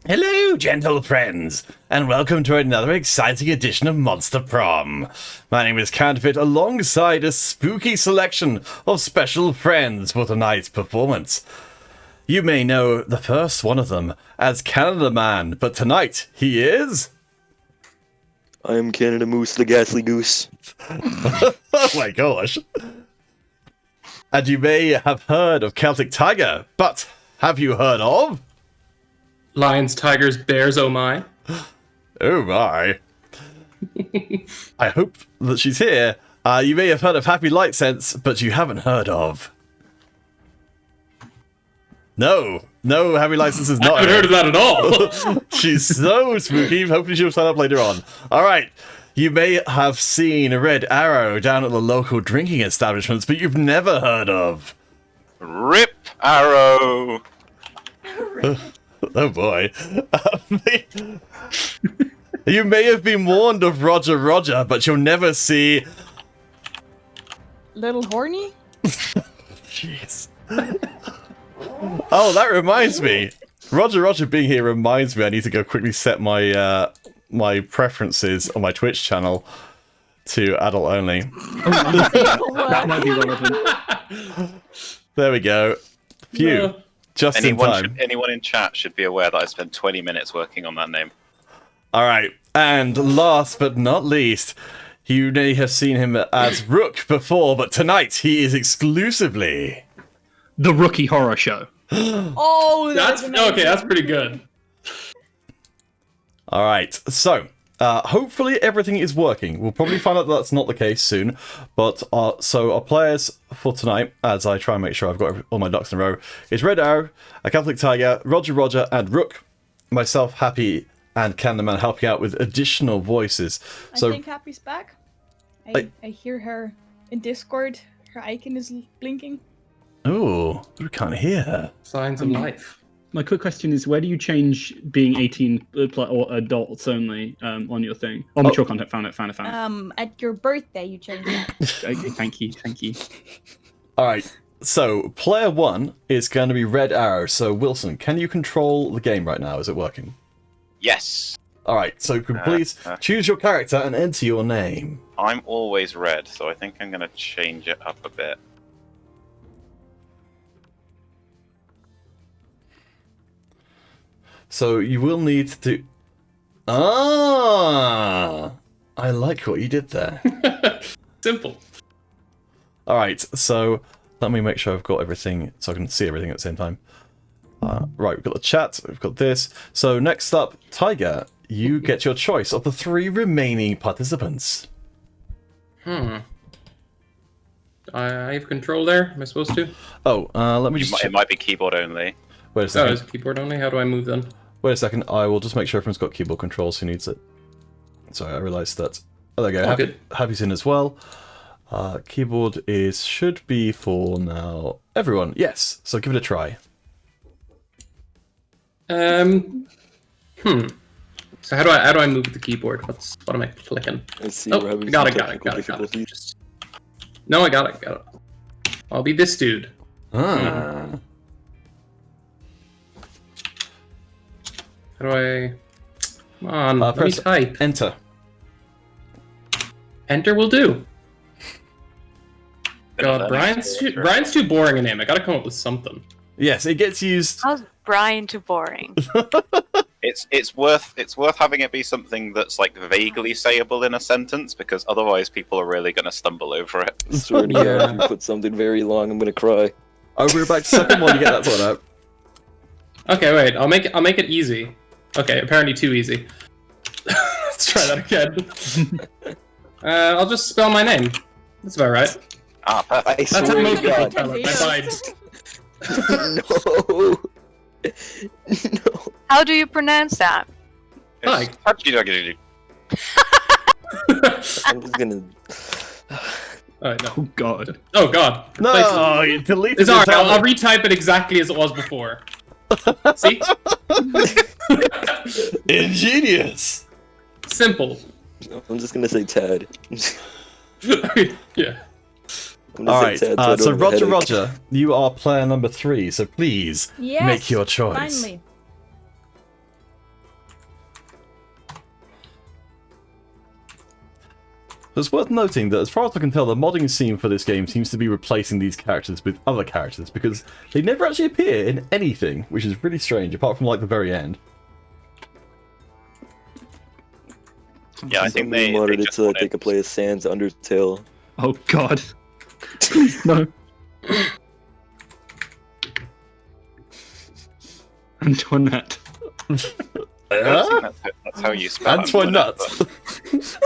Hello, gentle friends, and welcome to another exciting edition of Monster Prom. My name is Counterfeit, alongside a spooky selection of special friends for tonight's performance. You may know the first one of them as Canada Man, but tonight he is... I am Canada Moose, the Ghastly Goose. Oh my gosh. And you may have heard of Celtic Tiger, but have you heard of... Lions, tigers, bears, oh my. Oh my. I hope that she's here. You may have heard of Happy Light Sense, but you haven't heard of... No, Happy Light Sense is not. I haven't heard of that at all. She's so spooky. Hopefully she'll sign up later on. All right. You may have seen a red arrow down at the local drinking establishments, but you've never heard of... Rip Arrow! Oh boy. You may have been warned of Roger Roger, but you'll never see... Little horny? Jeez. Oh, that reminds me. Roger being here reminds me I need to go quickly set my my preferences on my Twitch channel to adult only. That might be relevant. There we go. Phew. No. Just in time. Anyone in chat should be aware that I spent 20 minutes working on that name. Alright, and last but not least, you may have seen him as Rook before, but tonight he is exclusively... The Rookie Horror Show. Oh, That's amazing. okay, that's pretty good. Alright, so, hopefully everything is working. We'll probably find out that's not the case soon, but so our players for tonight, as I try and make sure I've got all my ducks in a row, is Red Arrow, a Catholic Tiger, Roger and Rook, myself, Happy, and Candyman helping out with additional voices. So, I think Happy's back. I hear her in Discord. Her icon is blinking. oh, we can't hear her. Signs of life. My quick question is, where do you change being 18 or adults only on your thing? Oh, mature content, found it. At your birthday, you changed it. Okay, thank you. Alright, so player one is going to be Red Arrow. So, Wilson, can you control the game right now? Is it working? Yes! Alright, so please choose your character and enter your name. I'm always red, so I think I'm going to change it up a bit. So you will need to... Ah! I like what you did there. Simple. Alright, so let me make sure I've got everything so I can see everything at the same time. Right, we've got the chat, we've got this. So next up, Tiger, you get your choice of the 3 remaining participants. I have control there. Am I supposed to? Oh, let me just... It might be keyboard only. Wait a Oh, second. is it keyboard only? How do I move then? Wait a second, I will just make sure everyone's got keyboard controls who needs it. Sorry, I realised that. Oh, there we go. Good. Happy's in as well. Keyboard should be for now everyone. Yes, so give it a try. So how do I move the keyboard? What am I clicking? I see Oh, we're having got some it. technical difficulties. No, I got it. I'll be this dude. Ah. How do I... Come on, let me Press type. Enter. Enter will do. Bit of God, learning Brian's too boring a name. I gotta come up with something. Yes, it gets used. How's Brian too boring? It's worth having it be something that's like vaguely sayable in a sentence, because otherwise people are really going to stumble over it. I swear to God, if you put something very long, I'm gonna cry. I'll be back to second while you get that sorted out. Okay, wait. I'll make it easy. Okay, apparently too easy. Let's try that again. I'll just spell my name. That's about right. Ah, perfect. I That's how swear most to people God. tell it. I lied. No. No. How do you pronounce that? Like. I'm just gonna... Alright, no. Oh god. Oh god. No, you deleted It's it. alright, I'll retype it exactly as it was before. See? Ingenious. Simple. I'm just gonna say Tad. Yeah. I'm gonna Alright, say Tad I so don't have a Roger, headache. you are player number 3, so please Yes, make your choice. Finally. It's worth noting that, as far as I can tell, the modding scene for this game seems to be replacing these characters with other characters, because they never actually appear in anything, which is really strange, apart from, like, the very end. Yeah, I think they modded it just so that they wanted- could play as Sans Undertale. Oh god. Please, no. Antoinette. I don't think that's how you spell Antoinette. but-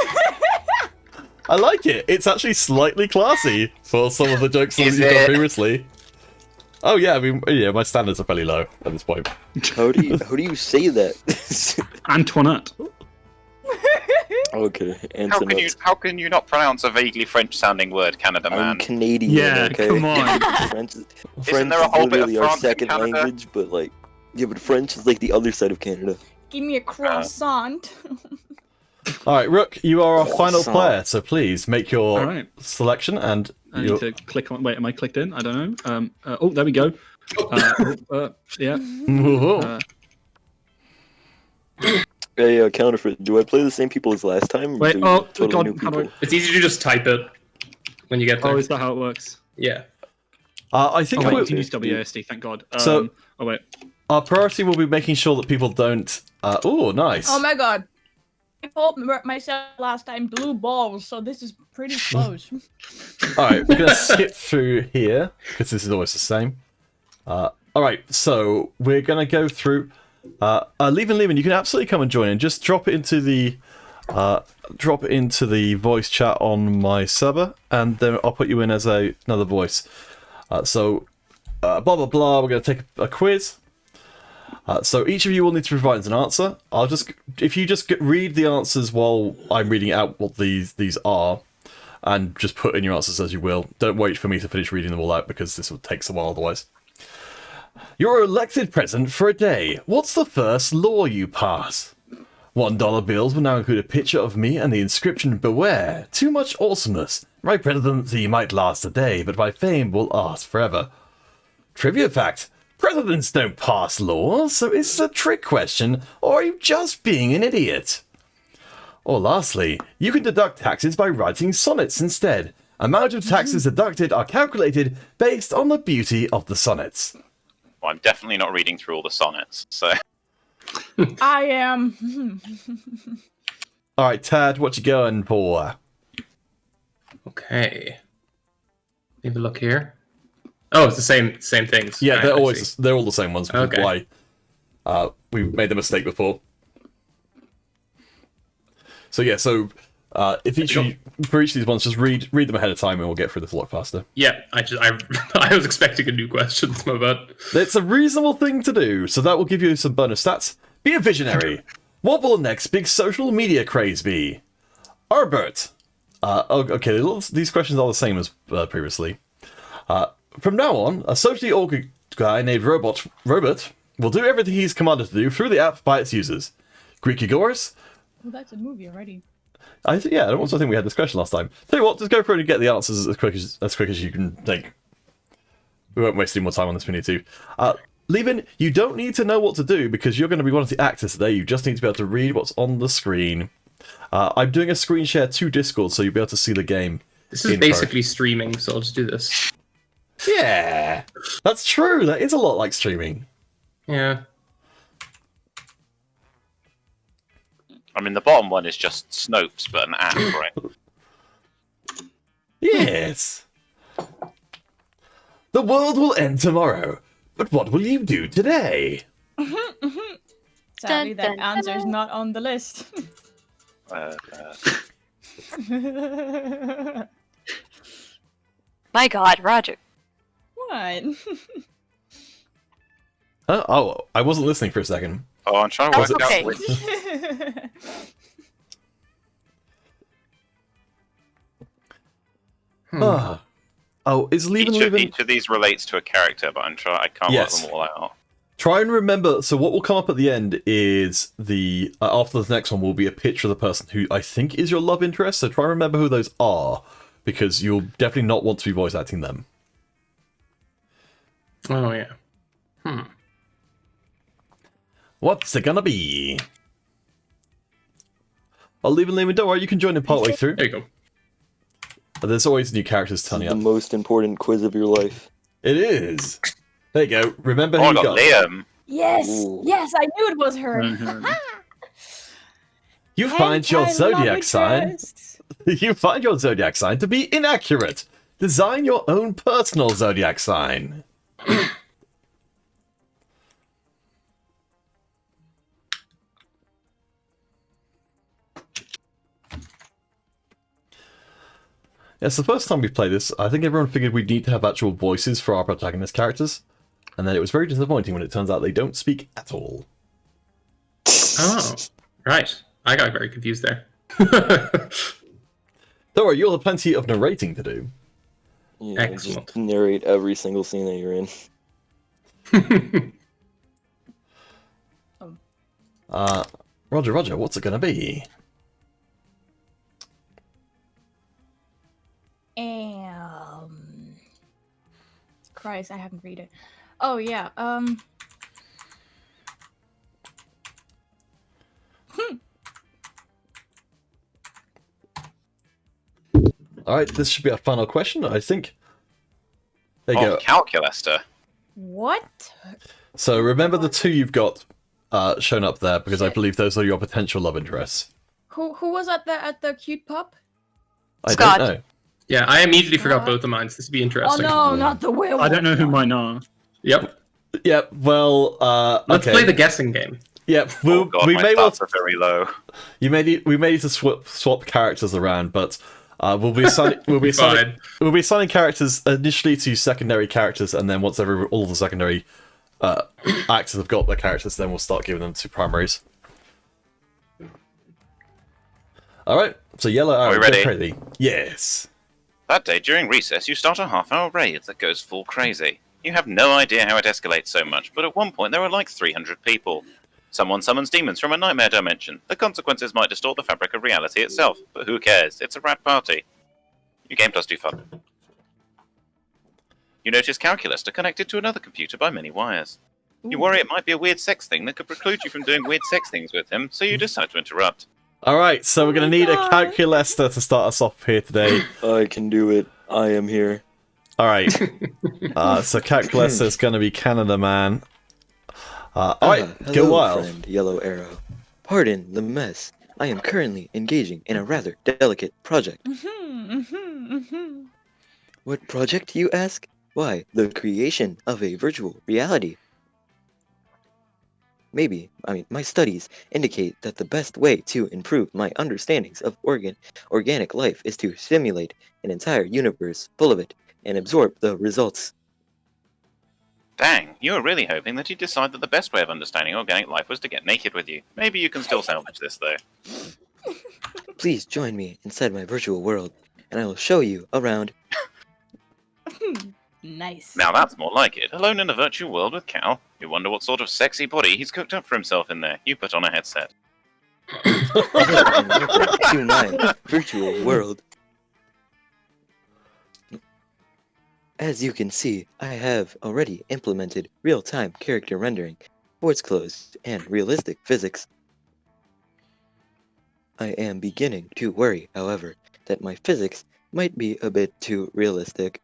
I like it. It's actually slightly classy for some of the jokes that Is you've done it? previously. Oh yeah, I mean, yeah, my standards are fairly low at this point. How do you say that? Antoinette. Okay, Antoinette. How can you not pronounce a vaguely French-sounding word, Canada I'm man? Canadian, Yeah, okay? come on. French Isn't there a whole bit of literally our France in second Canada? language, but like, yeah, but French is like the other side of Canada. Give me a croissant. Alright, Rook, you are our final Awesome. player, so please make your Alright. selection and I your... need to click on. Wait, am I clicked in? I don't know. Oh, there we go. Yeah. Whoa. Hey, counterfeit. Do I play the same people as last time? Or Wait, do oh, totally God, new how do I- people? It's easy to just type it when you get there. Oh, is that how it works? Yeah. I think Oh, wait, we're- you can use WASD. Thank God. So- Oh wait. our priority will be making sure that people don't... oh, nice. Oh my god. I told myself last time blue balls, so this is pretty close. Alright, we're going to skip through here, because this is always the same. Alright, so we're going to go through... Lehman, you can absolutely come and join in. Just drop it into the voice chat on my server, and then I'll put you in as another voice. Blah, blah, blah, we're going to take a quiz. So each of you will need to provide an answer. If you just read the answers while I'm reading out what these are, and just put in your answers as you will. Don't wait for me to finish reading them all out, because this will take a while otherwise. You're elected president for a day. What's the first law you pass? $1 bills will now include a picture of me and the inscription, "Beware, too much awesomeness. My presidency might last a day, but my fame will last forever." Trivia fact: presidents don't pass laws, so is this a trick question, or are you just being an idiot? Or lastly, you can deduct taxes by writing sonnets instead. Amount of taxes deducted are calculated based on the beauty of the sonnets. Well, I'm definitely not reading through all the sonnets, so... I am. Alright, Tad, what you going for? Okay. Maybe look here. Oh, it's the same things. Yeah, Right, I they're all the same ones, which is Okay. why we made the mistake before. So yeah, for each of these ones, just read them ahead of time, and we'll get through this a lot faster. Yeah, I was expecting a new question. It's my bad. It's a reasonable thing to do, so that will give you some bonus stats. Be a visionary. What will the next big social media craze be? Arbert. Okay, these questions are the same as previously. From now on, a socially awkward guy named Robert will do everything he's commanded to do through the app by its users. Greek Agoras. Well, that's a movie already. I don't also think we had this question last time. Tell you what, just go through and get the answers as quick as you can think. We won't waste any more time on this if we need to. Levin, you don't need to know what to do because you're going to be one of the actors today. You just need to be able to read what's on the screen. I'm doing a screen share to Discord, so you'll be able to see the game. This is basically streaming, so I'll just do this. Yeah, that's true. That is a lot like streaming. Yeah. I mean, the bottom one is just Snopes, but an app, right? Yes. The world will end tomorrow, but what will you do today? Sadly, that Dun, dun, answer's dun. not on the list. My God, Roger. What? Oh, I wasn't listening for a second. Oh, I'm trying to That work was out okay. which... Ah. Oh, is Levin? Each of these relates to a character, but I can't Yes. work them all out. Try and remember. So what will come up at the end is the after the next one will be a picture of the person who I think is your love interest. So try and remember who those are, because you'll definitely not want to be voice acting them. Oh yeah. What's it gonna be? I'll leave it, Lehman. Don't worry, you can join in partway through. There you go. There's always new characters This is turning the up. most important quiz of your life. It is. There you go. Remember Oh, who I you got got. Liam. Yes, Ooh. yes, I knew it was her. You find your Ten-time love zodiac sign. interest. You find your zodiac sign to be inaccurate. Design your own personal zodiac sign. It's the first time we played this. I think everyone figured we'd need to have actual voices for our protagonist characters. And then it was very disappointing when it turns out they don't speak at all. Oh, right. I got very confused there. Don't worry, you'll have plenty of narrating to do. Yeah, Excellent. just narrate every single scene that you're in. Roger, what's it gonna be? Christ, I haven't read it. Oh yeah. Alright, this should be our final question, I think. There you Oh, go. Calculester. What? So remember the two you've got shown up there, because I believe those are your potential love interests. Who was at the cute pup? I Scott. don't know. Yeah, I immediately forgot both of mine. This would be Oh interesting. no, not the werewolf. I don't know who mine are. Yep. Yeah, well, Let's okay. play the guessing game. Yeah, Oh god, we my may well. stats are very low. We may need to swap characters around, but we'll be assigning characters initially to secondary characters, and then once all the secondary actors have got their characters, then we'll start giving them to primaries. All right, so yellow arrow. we ready? Get ready. Yes. That day, during recess, you start a half-hour raid that goes full crazy. You have no idea how it escalates so much, but at one point there are like 300 people. Someone summons demons from a nightmare dimension. The consequences might distort the fabric of reality itself, but who cares? It's a rad party. Your game does do fun. You notice Calculus are connected to another computer by many wires. You worry it might be a weird sex thing that could preclude you from doing weird sex things with him, so you decide to interrupt. All right, so we're gonna need a calculester to start us off here today. I can do it. I am here. All right. So calculus is gonna be Canada Man. All right, Hello, go wild. friend, Yellow Arrow. Pardon the mess. I am currently engaging in a rather delicate project. What project, you ask? Why, the creation of a virtual reality. My studies indicate that the best way to improve my understandings of organic life is to simulate an entire universe full of it and absorb the results. Dang, you were really hoping that he'd decide that the best way of understanding organic life was to get naked with you. Maybe you can still salvage this, though. Please join me inside my virtual world, and I will show you around. Nice. Now that's more like it. Alone in a virtual world with Cal. You wonder what sort of sexy body he's cooked up for himself in there. You put on a headset. To my virtual world. As you can see, I have already implemented real-time character rendering, voice closed, and realistic physics. I am beginning to worry, however, that my physics might be a bit too realistic.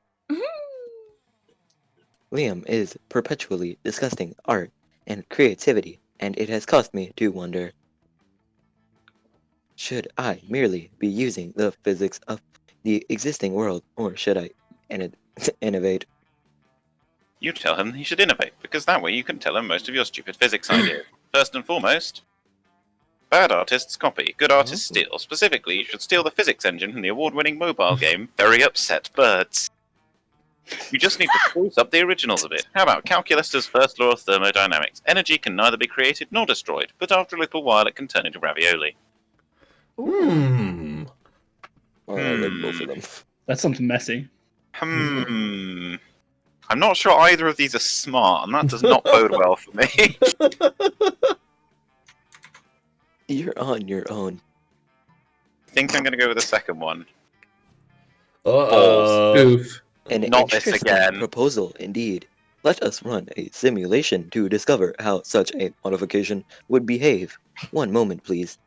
Liam is perpetually discussing art and creativity, and it has caused me to wonder, should I merely be using the physics of the existing world, or should I innovate? You tell him he should innovate, because that way you can tell him most of your stupid physics ideas. First and foremost, bad artists copy, good artists steal. Specifically, you should steal the physics engine from the award-winning mobile game Very Upset Birds. You just need to spruce up the originals a bit. How about Calculus's first law of thermodynamics? Energy can neither be created nor destroyed, but after a little while it can turn into ravioli. Hmm. I like both of them. That's something messy. I'm not sure either of these are smart, and that does not bode well for me. You're on your own. I think I'm going to go with the second one. Oof. An Not this interesting again. proposal, indeed. Let us run a simulation to discover how such a modification would behave. One moment, please.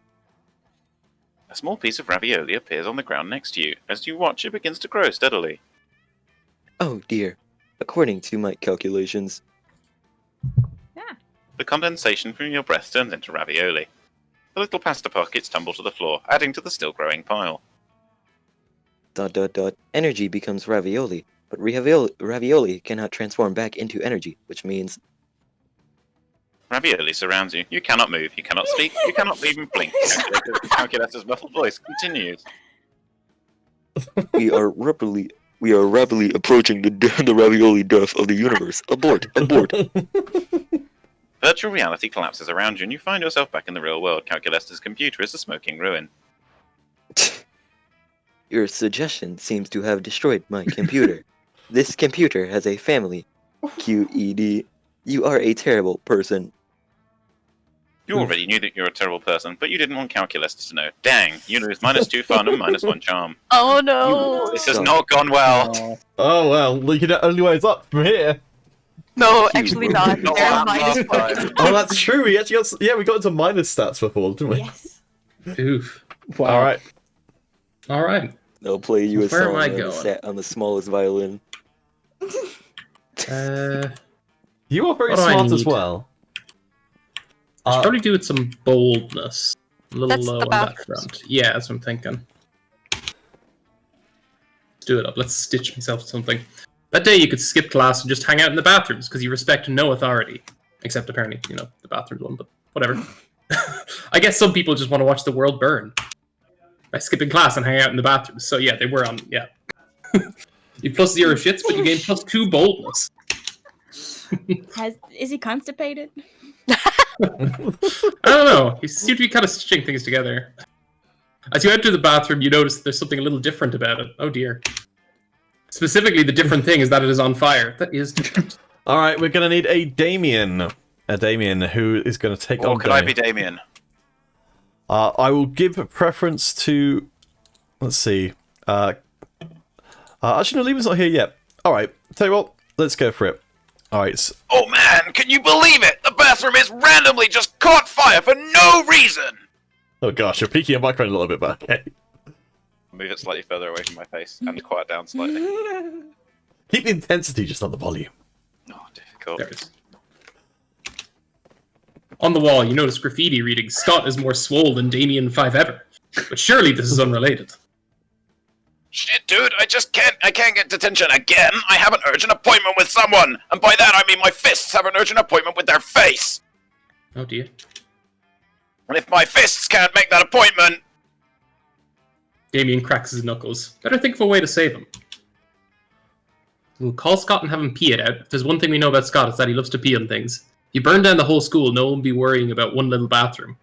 A small piece of ravioli appears on the ground next to you. As you watch, it begins to grow steadily. Oh dear. According to my calculations. The condensation from your breath turns into ravioli. The little pasta pockets tumble to the floor, adding to the still growing pile. ... Energy becomes ravioli, but ravioli cannot transform back into energy, which means... Ravioli surrounds you. You cannot move, you cannot speak, you cannot even blink. Calculator's muffled voice continues. We are rapidly approaching the ravioli death of the universe. Abort! Virtual reality collapses around you and you find yourself back in the real world. Calculator's computer is a smoking ruin. Your suggestion seems to have destroyed my computer. This computer has a family. QED. You are a terrible person. You already knew that you're a terrible person, but you didn't want Calculator to know. Dang, you lose -2 fun and -1 charm. Oh no! This has not gone well. Oh well, look at the only way is up from here. No, actually not. Not They're last minus time. points. Oh, that's true. We actually got, we got into minus stats before, didn't we? Yes. Oof. Wow. All right. All right. I'll play you a Where am song I on going? on the smallest violin. You are very What do I smart as need? well. I should probably do with some boldness. A little That's low the on that bathrooms. front. Yeah, that's what I'm thinking. Let's do it up. Let's stitch myself to something. That day you could skip class and just hang out in the bathrooms because you respect no authority. Except apparently, the bathrooms one, but whatever. I guess some people just want to watch the world burn by skipping class and hang out in the bathrooms. So yeah, they were on, yeah. You +0 shits, but you gain +2 boldness. Is he constipated? I don't know. You seem to be kind of stitching things together. As you enter the bathroom, you notice there's something a little different about it. Oh dear. Specifically, the different thing is that it is on fire. That is different. All right, we're gonna need a Damien. A Damien who is gonna take Or on. could I be Damien? I will give preference to. Let's see. Actually, no, Lieben's not here yet. All right. Tell you what. Let's go for it. All right. Oh man, can you believe it? The bathroom is randomly just caught fire for no reason! Oh gosh, you're peeking your microphone a little bit back. Okay. Move it slightly further away from my face and quiet down slightly. Keep the intensity just on the volume. Oh, difficult. There it is. On the wall, you notice graffiti reading, Scott is more swole than Damien 5 ever. But surely this is unrelated. Shit, dude, I can't get detention again. I have an urgent appointment with someone. And by that I mean my fists have an urgent appointment with their face. Oh dear. And if my fists can't make that appointment... Damien cracks his knuckles. Better think of a way to save him. We'll call Scott and have him pee it out. If there's one thing we know about Scott, it's that he loves to pee on things. If you burn down the whole school, no one will be worrying about one little bathroom.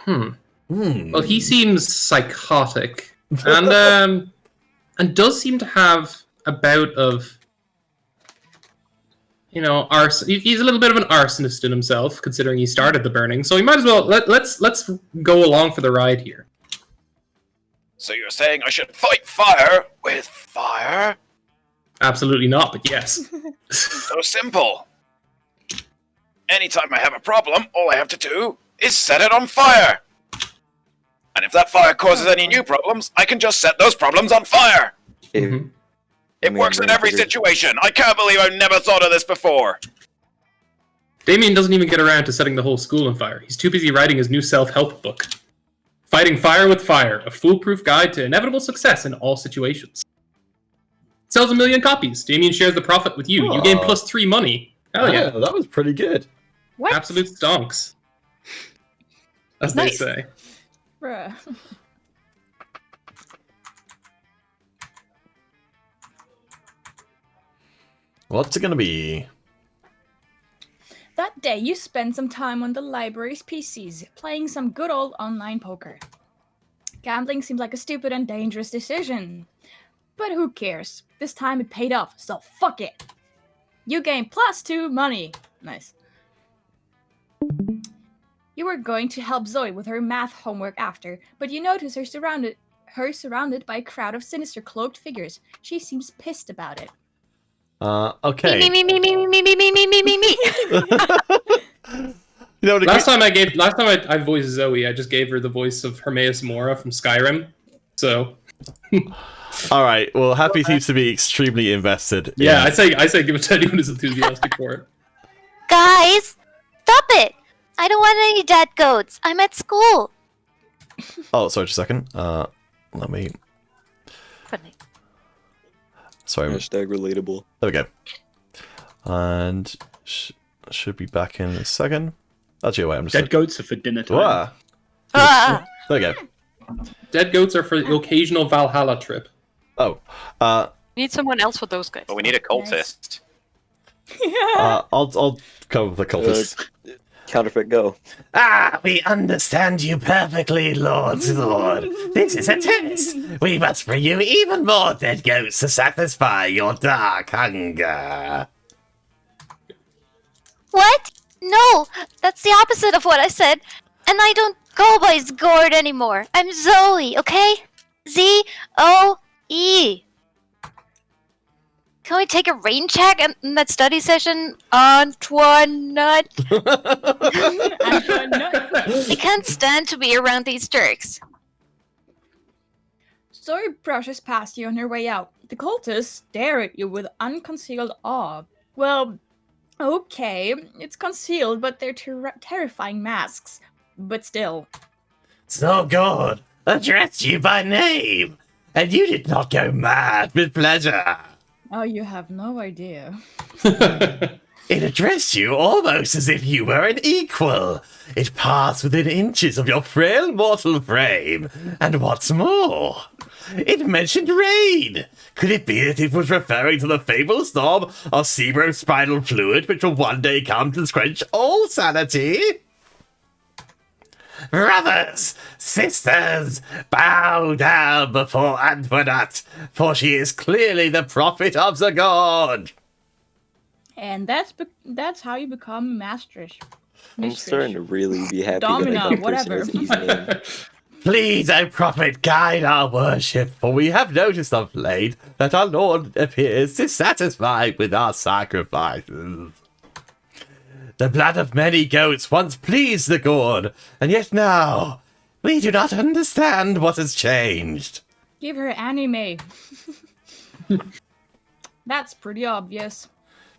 Well, he seems psychotic. And does seem to have a bout of, he's a little bit of an arsonist in himself, considering he started the burning. So we might as well let's go along for the ride here. So you're saying I should fight fire with fire? Absolutely not, but yes. So simple. Anytime I have a problem, all I have to do is set it on fire. And if that fire causes any new problems, I can just set those problems on fire. Mhm. It works in every situation. I can't believe I've never thought of this before. Damien doesn't even get around to setting the whole school on fire. He's too busy writing his new self-help book. Fighting Fire with Fire, a foolproof guide to inevitable success in all situations. Sells 1 million copies. Damien shares the profit with you. You gain +3 money. Hell yeah. Oh, that was pretty good. What? Absolute stonks. As Nice. they say. Bruh. What's it gonna be? That day, you spent some time on the library's PCs, playing some good old online poker. Gambling seemed like a stupid and dangerous decision. But who cares? This time it paid off, so fuck it! You gain +2 money. Nice. You were going to help Zoe with her math homework after, but you notice her surrounded by a crowd of sinister cloaked figures. She seems pissed about it. Okay. Me. You know, Last time I voiced Zoe, I just gave her the voice of Hermaeus Mora from Skyrim. So all right. Well, Happy seems to be extremely invested. yeah, in- I say give it to anyone who's enthusiastic for it. Guys, stop it! I don't want any dead goats. I'm at school. Oh, sorry, just a second. Let me. Funny. Sorry. Hashtag relatable. There we go. And should be back in a second. Actually, wait, I'm just. Dead goats are for dinner time. Wah. Ah, There we go. Dead goats are for the occasional Valhalla trip. Oh. Need someone else for those guys. But we need a cultist. I'll go with the cultist. Counterfeit go. Ah, we understand you perfectly, Lord. This is a test. We must bring you even more dead goats to satisfy your dark hunger. what? No, that's the opposite of what I said. And I don't go by Zgord anymore. I'm Zoe, okay? Z-O-E. Can we take a rain check in that study session, Antoinette? I can't stand to be around these jerks. Zoe brushes past you on her way out. The cultists stare at you with unconcealed awe. Well, okay, it's concealed, but they're terrifying masks. But still. So good. Addressed you by name. And you did not go mad with pleasure. Oh, you have no idea. It addressed you almost as if you were an equal. It passed within inches of your frail mortal frame. And what's more, it mentioned rain. Could it be that it was referring to the fabled storm of cerebrospinal fluid which will one day come to quench all sanity? Brothers, sisters, bow down before Antoinette, for she is clearly the prophet of the god. And that's how you become mistress. I'm starting to really be happy Domina, that I got whatever. person as easy name. Please, O prophet, guide our worship, For we have noticed of late that our Lord appears dissatisfied with our sacrifices. the blood of many goats once pleased the god, and yet now we do not understand what has changed. Give her anime. That's pretty obvious.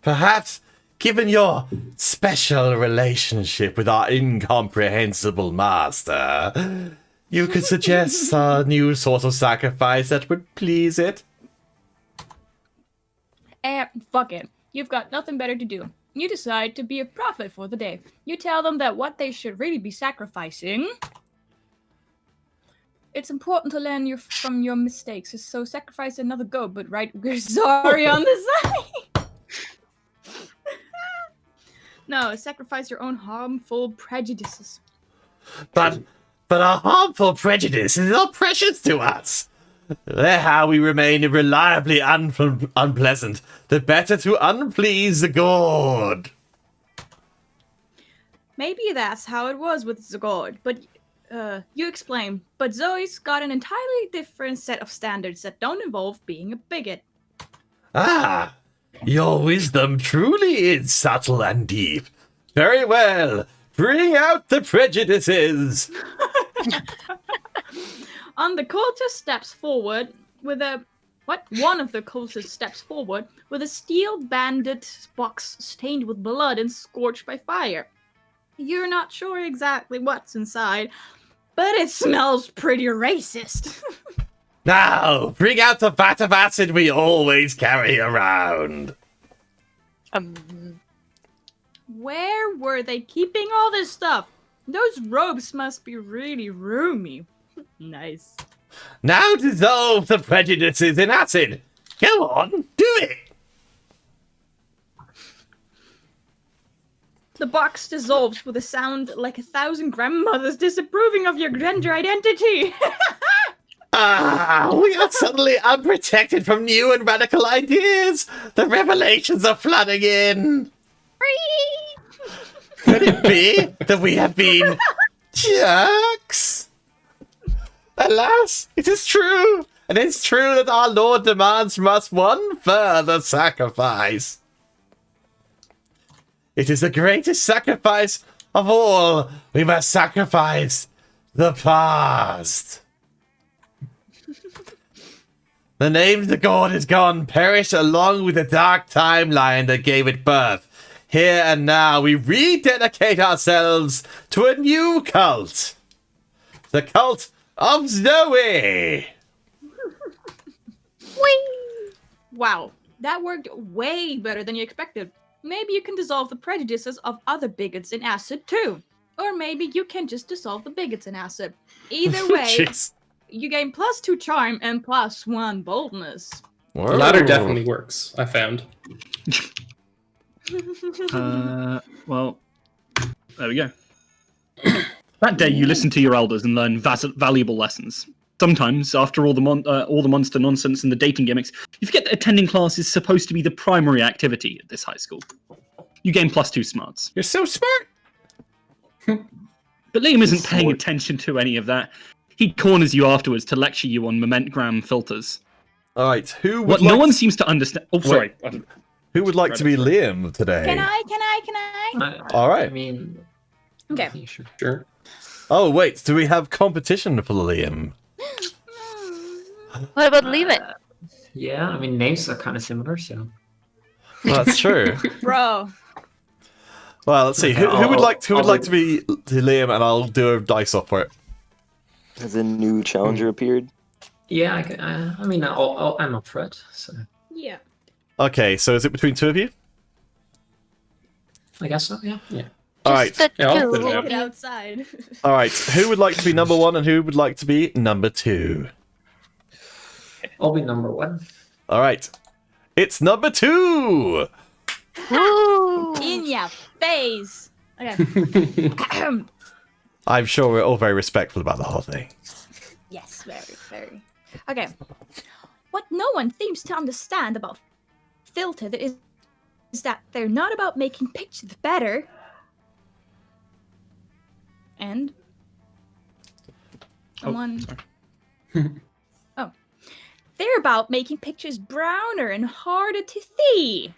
Perhaps, given your special relationship with our incomprehensible master, you could suggest a new sort of sacrifice that would please it. Fuck it. You've got nothing better to do. You decide to be a prophet for the day. You tell them that what they should really be sacrificing. It's important to learn from your mistakes, so sacrifice another goat, but write "we're sorry" on the side. No, sacrifice your own harmful prejudices. But our harmful prejudices are precious to us. They're how we remain reliably unpleasant, the better to unplease the god. Maybe that's how it was with Zagord, but you explain. But Zoe's got an entirely different set of standards that don't involve being a bigot. Ah, your wisdom truly is subtle and deep. Very well. Bring out the prejudices. On the cultist steps forward with a one of the cultists steps forward with a steel-banded box stained with blood and scorched by fire. You're not sure exactly what's inside, but it smells pretty racist. Now, bring out the vat of acid we always carry around. Where were they keeping all this stuff? Those robes must be really roomy. Nice. Now dissolve the prejudices in acid. Go on, do it. The box dissolves with a sound like 1,000 grandmothers disapproving of your gender identity. Ah, we are suddenly unprotected from new and radical ideas. The revelations are flooding in. Could it be that we have been jerks? Alas, it is true. And it's true that our Lord demands from us one further sacrifice. It is the greatest sacrifice of all, we must sacrifice the past. The name of the god is gone, perish along with the dark timeline that gave it birth. Here and now, we rededicate ourselves to a new cult. The cult of Zoe. Wow, that worked way better than you expected. Maybe you can dissolve the prejudices of other bigots in acid too. Or maybe you can just dissolve the bigots in acid. Either way, Jeez. you gain +2 charm and +1 boldness. The latter definitely works, I found. Well, there we go. That day, you listen to your elders and learn valuable lessons. Sometimes, after all the monster nonsense and the dating gimmicks, you forget that attending class is supposed to be the primary activity at this high school. You gain +2 smarts. You're so smart. But Liam isn't paying attention to any of that. He corners you afterwards to lecture you on momentgram filters. All right, who would What like no one seems to understand. Oh, sorry. who would like to be Liam today? Can I? All right. I mean, Okay. Sure. Oh wait, do we have competition for Liam? What about leave it? yeah, I mean, names are kind of similar, so. Well, that's true. Bro. Well, let's see. Okay, Who would like to I'll be Liam, and I'll do a dice off for it. Has a new challenger appeared? Yeah, I mean, I'm up for it, so. Yeah. Okay, so is it between two of you? I guess so, yeah. All right. Just the Yeah, I'll two put it of out. Get you. outside. All right. Who would like to be number one, and who would like to be number two? I'll be number 1. All right. It's number 2. Woo! In your face. Okay. I'm sure we're all very respectful about the whole thing. Yes, very, very. Okay. What no one seems to understand about filter is that they're not about making pictures better. And someone. Oh. They're about making pictures browner and harder to see.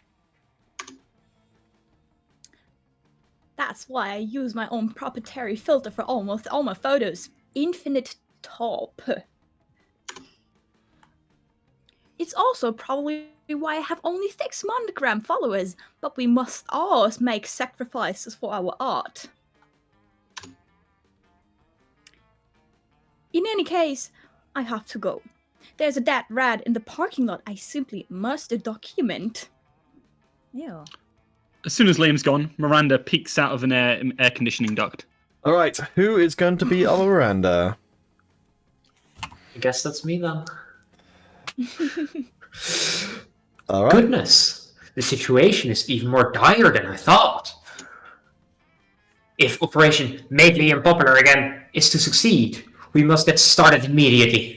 That's why I use my own proprietary filter for almost all my photos. Infinite Top. It's also probably why I have only 6 monogram followers, but we must all make sacrifices for our art. In any case, I have to go. There's a dead rat in the parking lot I simply must document. Ew. As soon as Liam's gone, Miranda peeks out of an air conditioning duct. All right. Who is going to be our Miranda? I guess that's me then. All right. Goodness, the situation is even more dire than I thought. If Operation Make Liam Popular Again is to succeed, we must get started immediately.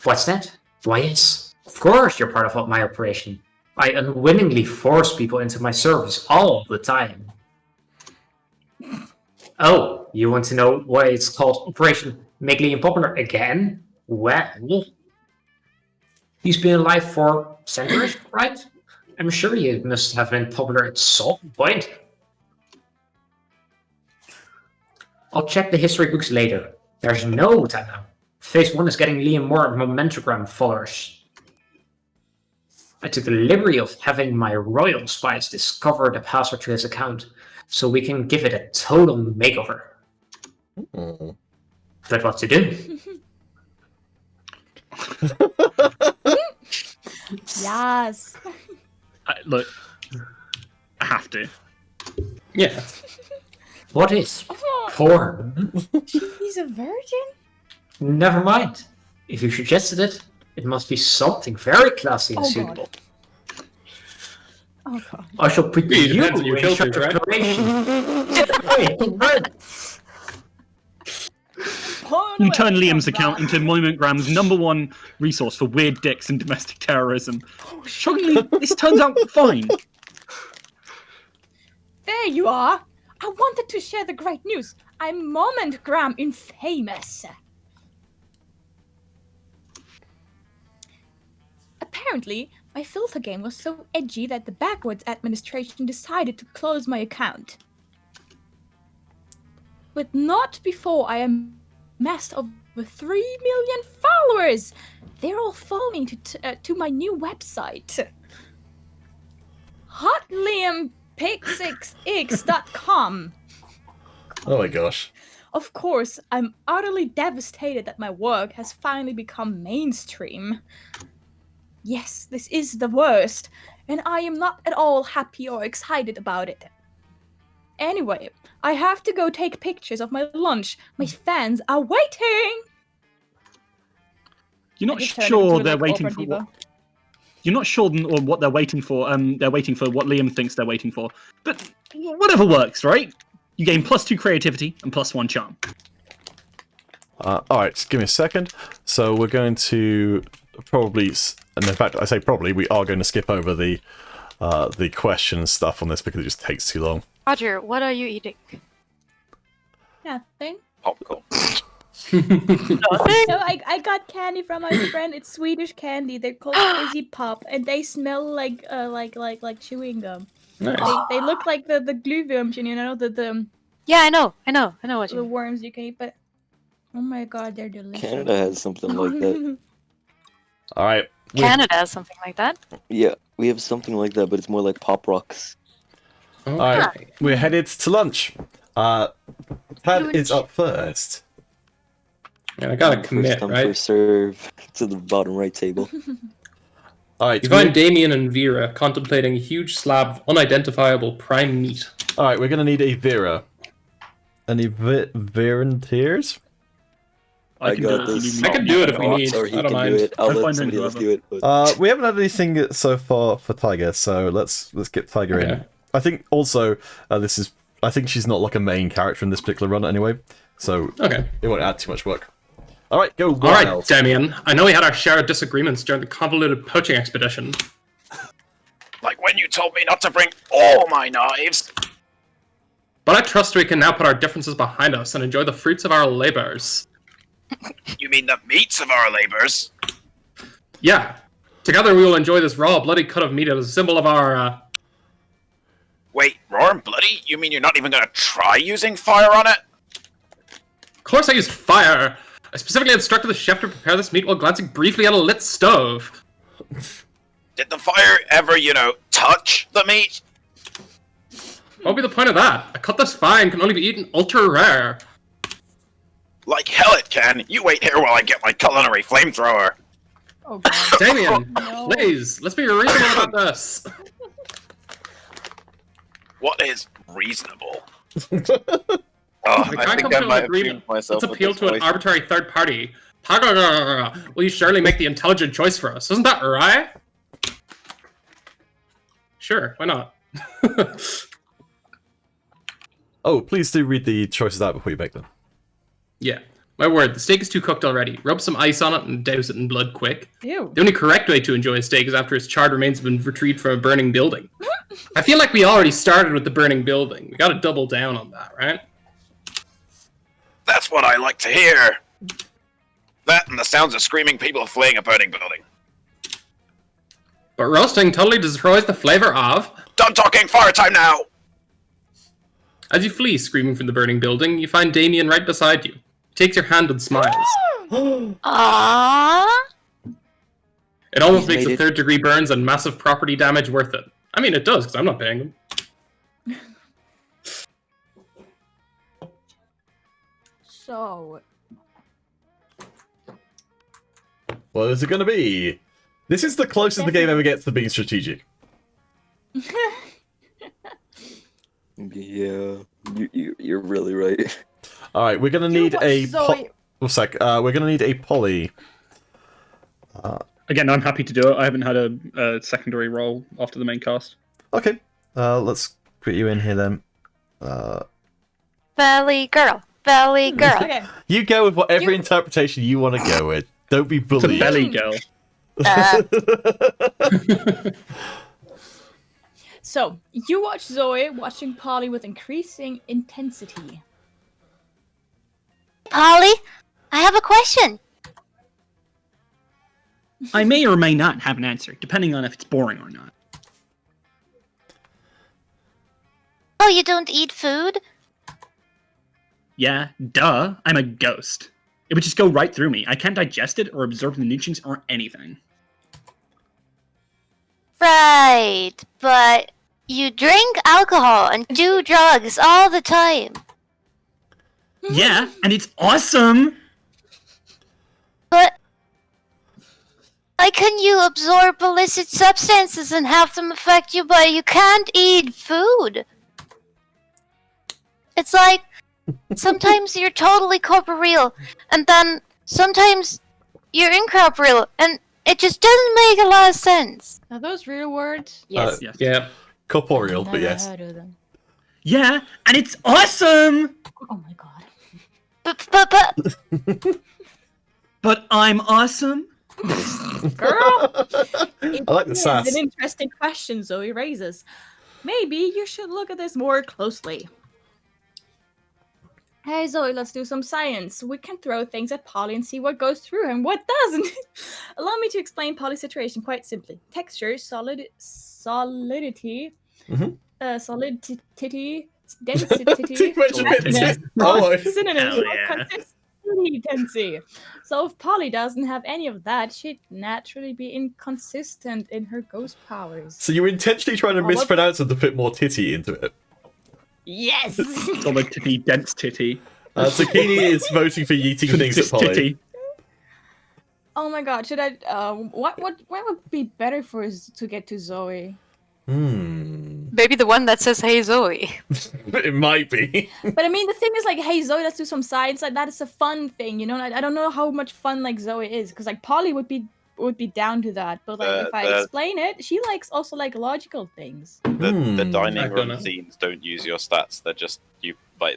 What's that? Why, yes. Of course you're part of my operation. I unwillingly force people into my service all the time. Oh, you want to know why it's called Operation Make Liam Popular Again? Well, he's been alive for centuries, right? I'm sure he must have been popular at some point. I'll check the history books later. There's no time now. Phase 1 is getting Liam more momentogram followers. I took the liberty of having my royal spies discover the password to his account, so we can give it a total makeover. But what to do? Yes. Look, I have to. Yeah. What is porn? He's a virgin? Never mind. If you suggested it, it must be something very classy and Oh, God. suitable. Oh god. I shall put It you depends on your in charge filters, of right? curation. You turn Liam's account into Momentgram's #1 resource for weird dicks and domestic terrorism. Shockingly, this turns out fine. There you are. I wanted to share the great news. I'm Momentgram infamous. Apparently, My filter game was so edgy that the Backwoods administration decided to close my account. But not before I amassed over 3 million followers! They're all following to my new website. HotLiamPix6x.com. Oh my gosh. Of course, I'm utterly devastated that my work has finally become mainstream. Yes, this is the worst, and I am not at all happy or excited about it. Anyway, I have to go take pictures of my lunch. My fans are waiting! You're not I just turned sure into, they're like, waiting opera for diva. what? You're not sure or what they're waiting for. They're waiting for what Liam thinks they're waiting for. But whatever works, right? You gain +2 creativity and +1 charm. Alright, just give me a second. So we're going to probably, and in fact I say probably, we are going to skip over the question and stuff on this because it just takes too long. Roger, what are you eating? Nothing. Popcorn. Nothing? No, I got candy from my friend. It's Swedish candy. They're called Fizzy Pop, and they smell like chewing gum. Nice. They look like the glühwürmchen, you know, the Yeah, I know what you the mean. worms you can eat. But oh my god, they're delicious. Canada has something like that. Alright. Canada has something like that. Yeah, we have something like that, but it's more like Pop Rocks. Alright, we're headed to lunch. Tad is up first. Yeah, I gotta First commit, come, right? first serve to the bottom right table. Alright, You find Damien and Vera contemplating a huge slab of unidentifiable prime meat. alright, we're gonna need a Vera. Any volunteers? I can do got it if you this. need me. I can do it if we Oh, need. sorry, he I don't can mind. do it. I'll I'll let find somebody any else other. do it. But... We haven't had anything so far for Tiger, so let's get Tiger in. Okay. I think also I think she's not like a main character in this particular run anyway, so Okay. it won't add too much work. All right, go. All right, Wild. Damien. I know we had our share of disagreements during the convoluted poaching expedition. Like when you told me not to bring all my knives. But I trust we can now put our differences behind us and enjoy the fruits of our labors. You mean the meats of our labors? Yeah. Together we will enjoy this raw, bloody cut of meat as a symbol of our, Wait, raw and bloody? You mean you're not even gonna try using fire on it? Of course I used fire! I specifically instructed the chef to prepare this meat while glancing briefly at a lit stove. Did the fire ever, touch the meat? What would be the point of that? I cut this fine, can only be eaten ultra rare. Like hell it can. You wait here while I get my culinary flamethrower. Oh god. Damien, No. please, let's be reasonable about this. What is reasonable? We can't come to an agreement. Let's appeal to an arbitrary third party. Will you surely make the intelligent choice for us? Isn't that right? Sure, why not? Oh, please do read the choices out before you bake them. Yeah. My word, the steak is too cooked already. Rub some ice on it and douse it in blood quick. Ew. The only correct way to enjoy a steak is after its charred remains have been retrieved from a burning building. I feel like we already started with the burning building. We gotta double down on that, right? That's what I like to hear. That and the sounds of screaming people fleeing a burning building. But roasting totally destroys the flavor of... Done talking, fire time now! As you flee screaming from the burning building, you find Damien right beside you. He takes your hand and smiles. Aww. It almost He's makes made the it. third-degree burns and massive property damage worth it. I mean, it does, because I'm not paying them. So, What is it going to be? This is the closest the game ever gets to being strategic. Yeah, you're really right. All right, we're going to need a... Zoe. we're going to need a poly. Again, I'm happy to do it. I haven't had a secondary role after the main cast. Okay, let's put you in here then. Valley girl. Valley girl. Okay. You go with whatever interpretation you want to go with. Don't be It's a bullied. belly girl. So, you watch Zoe watching Polly with increasing intensity. Polly, I have a question. I may or may not have an answer, depending on if it's boring or not. Oh, you don't eat food? Yeah, duh. I'm a ghost. It would just go right through me. I can't digest it or absorb the nutrients or anything. Right, but you drink alcohol and do drugs all the time. Yeah, and it's awesome! But how can you absorb illicit substances and have them affect you, but you can't eat food? It's like sometimes you're totally corporeal, and then sometimes you're incorporeal, and it just doesn't make a lot of sense. Are those real words? Yes. Yes. Yeah. Corporeal, but Never yes. heard of them. Yeah, and it's awesome! Oh my god. But But I'm awesome? Girl! I like the It's sass. an interesting question Zoe raises. Maybe you should look at this more closely. Hey Zoe, let's do some science. We can throw things at Polly and see what goes through and what doesn't. Allow me to explain Polly's situation quite simply. Texture, solidity, Mhm. solidity, density, Too much of it. Oh, synonyms Hell for yeah. consistency. So if Polly doesn't have any of that, she'd naturally be inconsistent in her ghost powers. so you're intentionally trying to Oh, what- mispronounce it to fit more titty into it. Yes! Solid titty, dense titty. Zucchini is voting for yeeting things at Consist Polly. titty. Oh my god, should I what would be better for us to get to Zoe? Maybe the one that says, "Hey Zoe." It might be. But I mean the thing is like, hey Zoe, let's do some science, like that is a fun thing, you know? I don't know how much fun like Zoe is, because like Polly would be down to that, but like if I explain it, she likes also like logical things. The dining I don't room know. scenes don't use your stats. They're just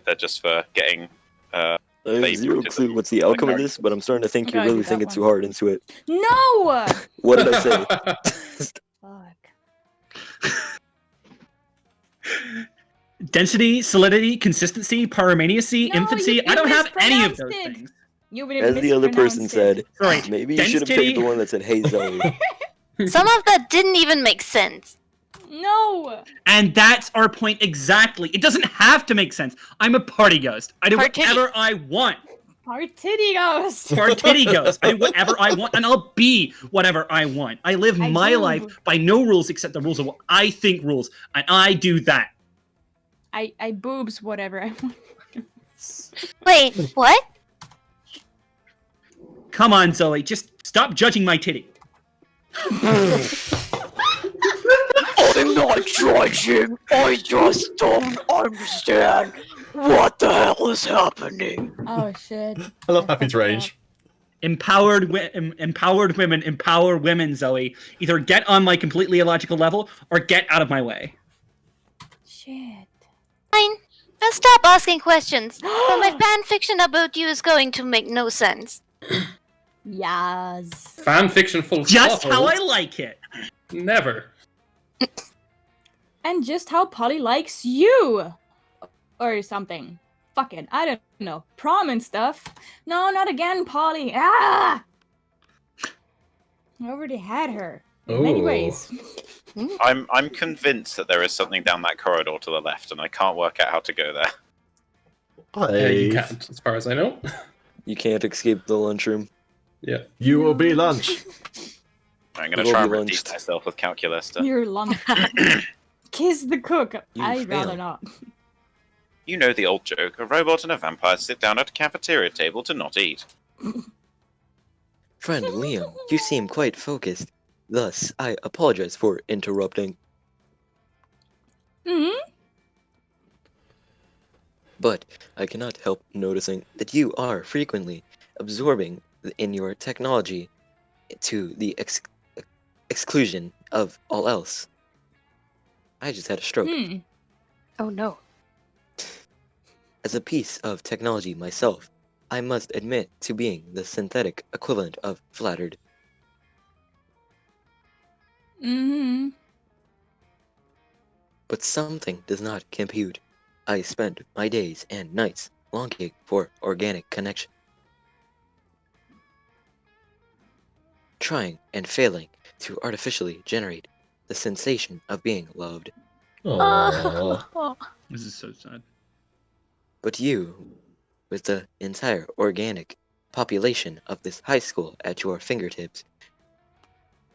they're just for getting. I They have zero put it clue in what's the outcome of minority. this, but I'm starting to think Okay, you're I really did that thinking one. too hard into it. No! What did I say? Fuck. Density, solidity, consistency, pyromaniacy, No, infancy. you I don't have any of mispronounced those it. things. You As the other person said, Sorry, maybe you should have density- picked the one that said, "Hey Zoe." some of that didn't even make sense. No! And that's our point exactly. It doesn't have to make sense. I'm a party ghost. I do Party- whatever I want. Partitty ghost! Party ghost. I do whatever I want, and I'll be whatever I want. I live I my do. life by no rules except the rules of what I think rules, and I do that. I boobs whatever I want. Wait, what? Come on, Zoe. Just stop judging my titty. I'm not judging. I just don't understand what the hell is happening. Oh shit. I love Happy's fucked up. range. Empowered women empower women, Zoe. Either get on my completely illogical level or get out of my way. Shit. Fine. I'll stop asking questions. But my fan fiction about you is going to make no sense. Yes. Fan fiction full of Just plot how I holes? like it. Never. And just how Polly likes you! Or something. Fuck it, I don't know. Prom and stuff. No, not again, Polly. Ah! I already had her. Ooh. Anyways. I'm convinced that there is something down that corridor to the left, and I can't work out how to go there. You can't, as far as I know. You can't escape the lunchroom. Yeah. You will be lunch. I'm going to Will try be and redeem lunched. myself with calculus. To... You're lump. Kiss the cook. You I'd rather failed. not. You know the old joke: a robot and a vampire sit down at a cafeteria table to not eat. Friend Liam, you seem quite focused. Thus, I apologize for interrupting. Hmm? But I cannot help noticing that you are frequently absorbing in your technology to the exclusion of all else. I just had a stroke. Hmm. Oh no. As a piece of technology myself, I must admit to being the synthetic equivalent of flattered. Mm-hmm. But something does not compute. I spend my days and nights longing for organic connection. trying and failing to artificially generate the sensation of being loved. Aww. This is so sad. But you, with the entire organic population of this high school at your fingertips,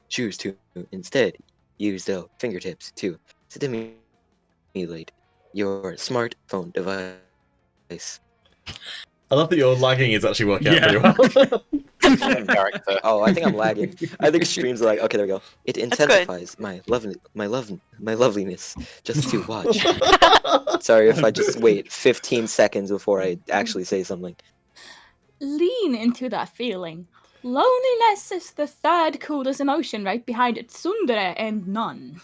choose to instead use the fingertips to stimulate your smartphone device. I love that your lagging is actually working out Yeah. pretty well. Character. Oh, I think I'm lagging. I think streams are like, okay, there we go. It good. intensifies my loveliness just to watch. Sorry if I just wait 15 seconds before I actually say something. Lean into that feeling. Loneliness is the third coolest emotion right behind tsundere and none.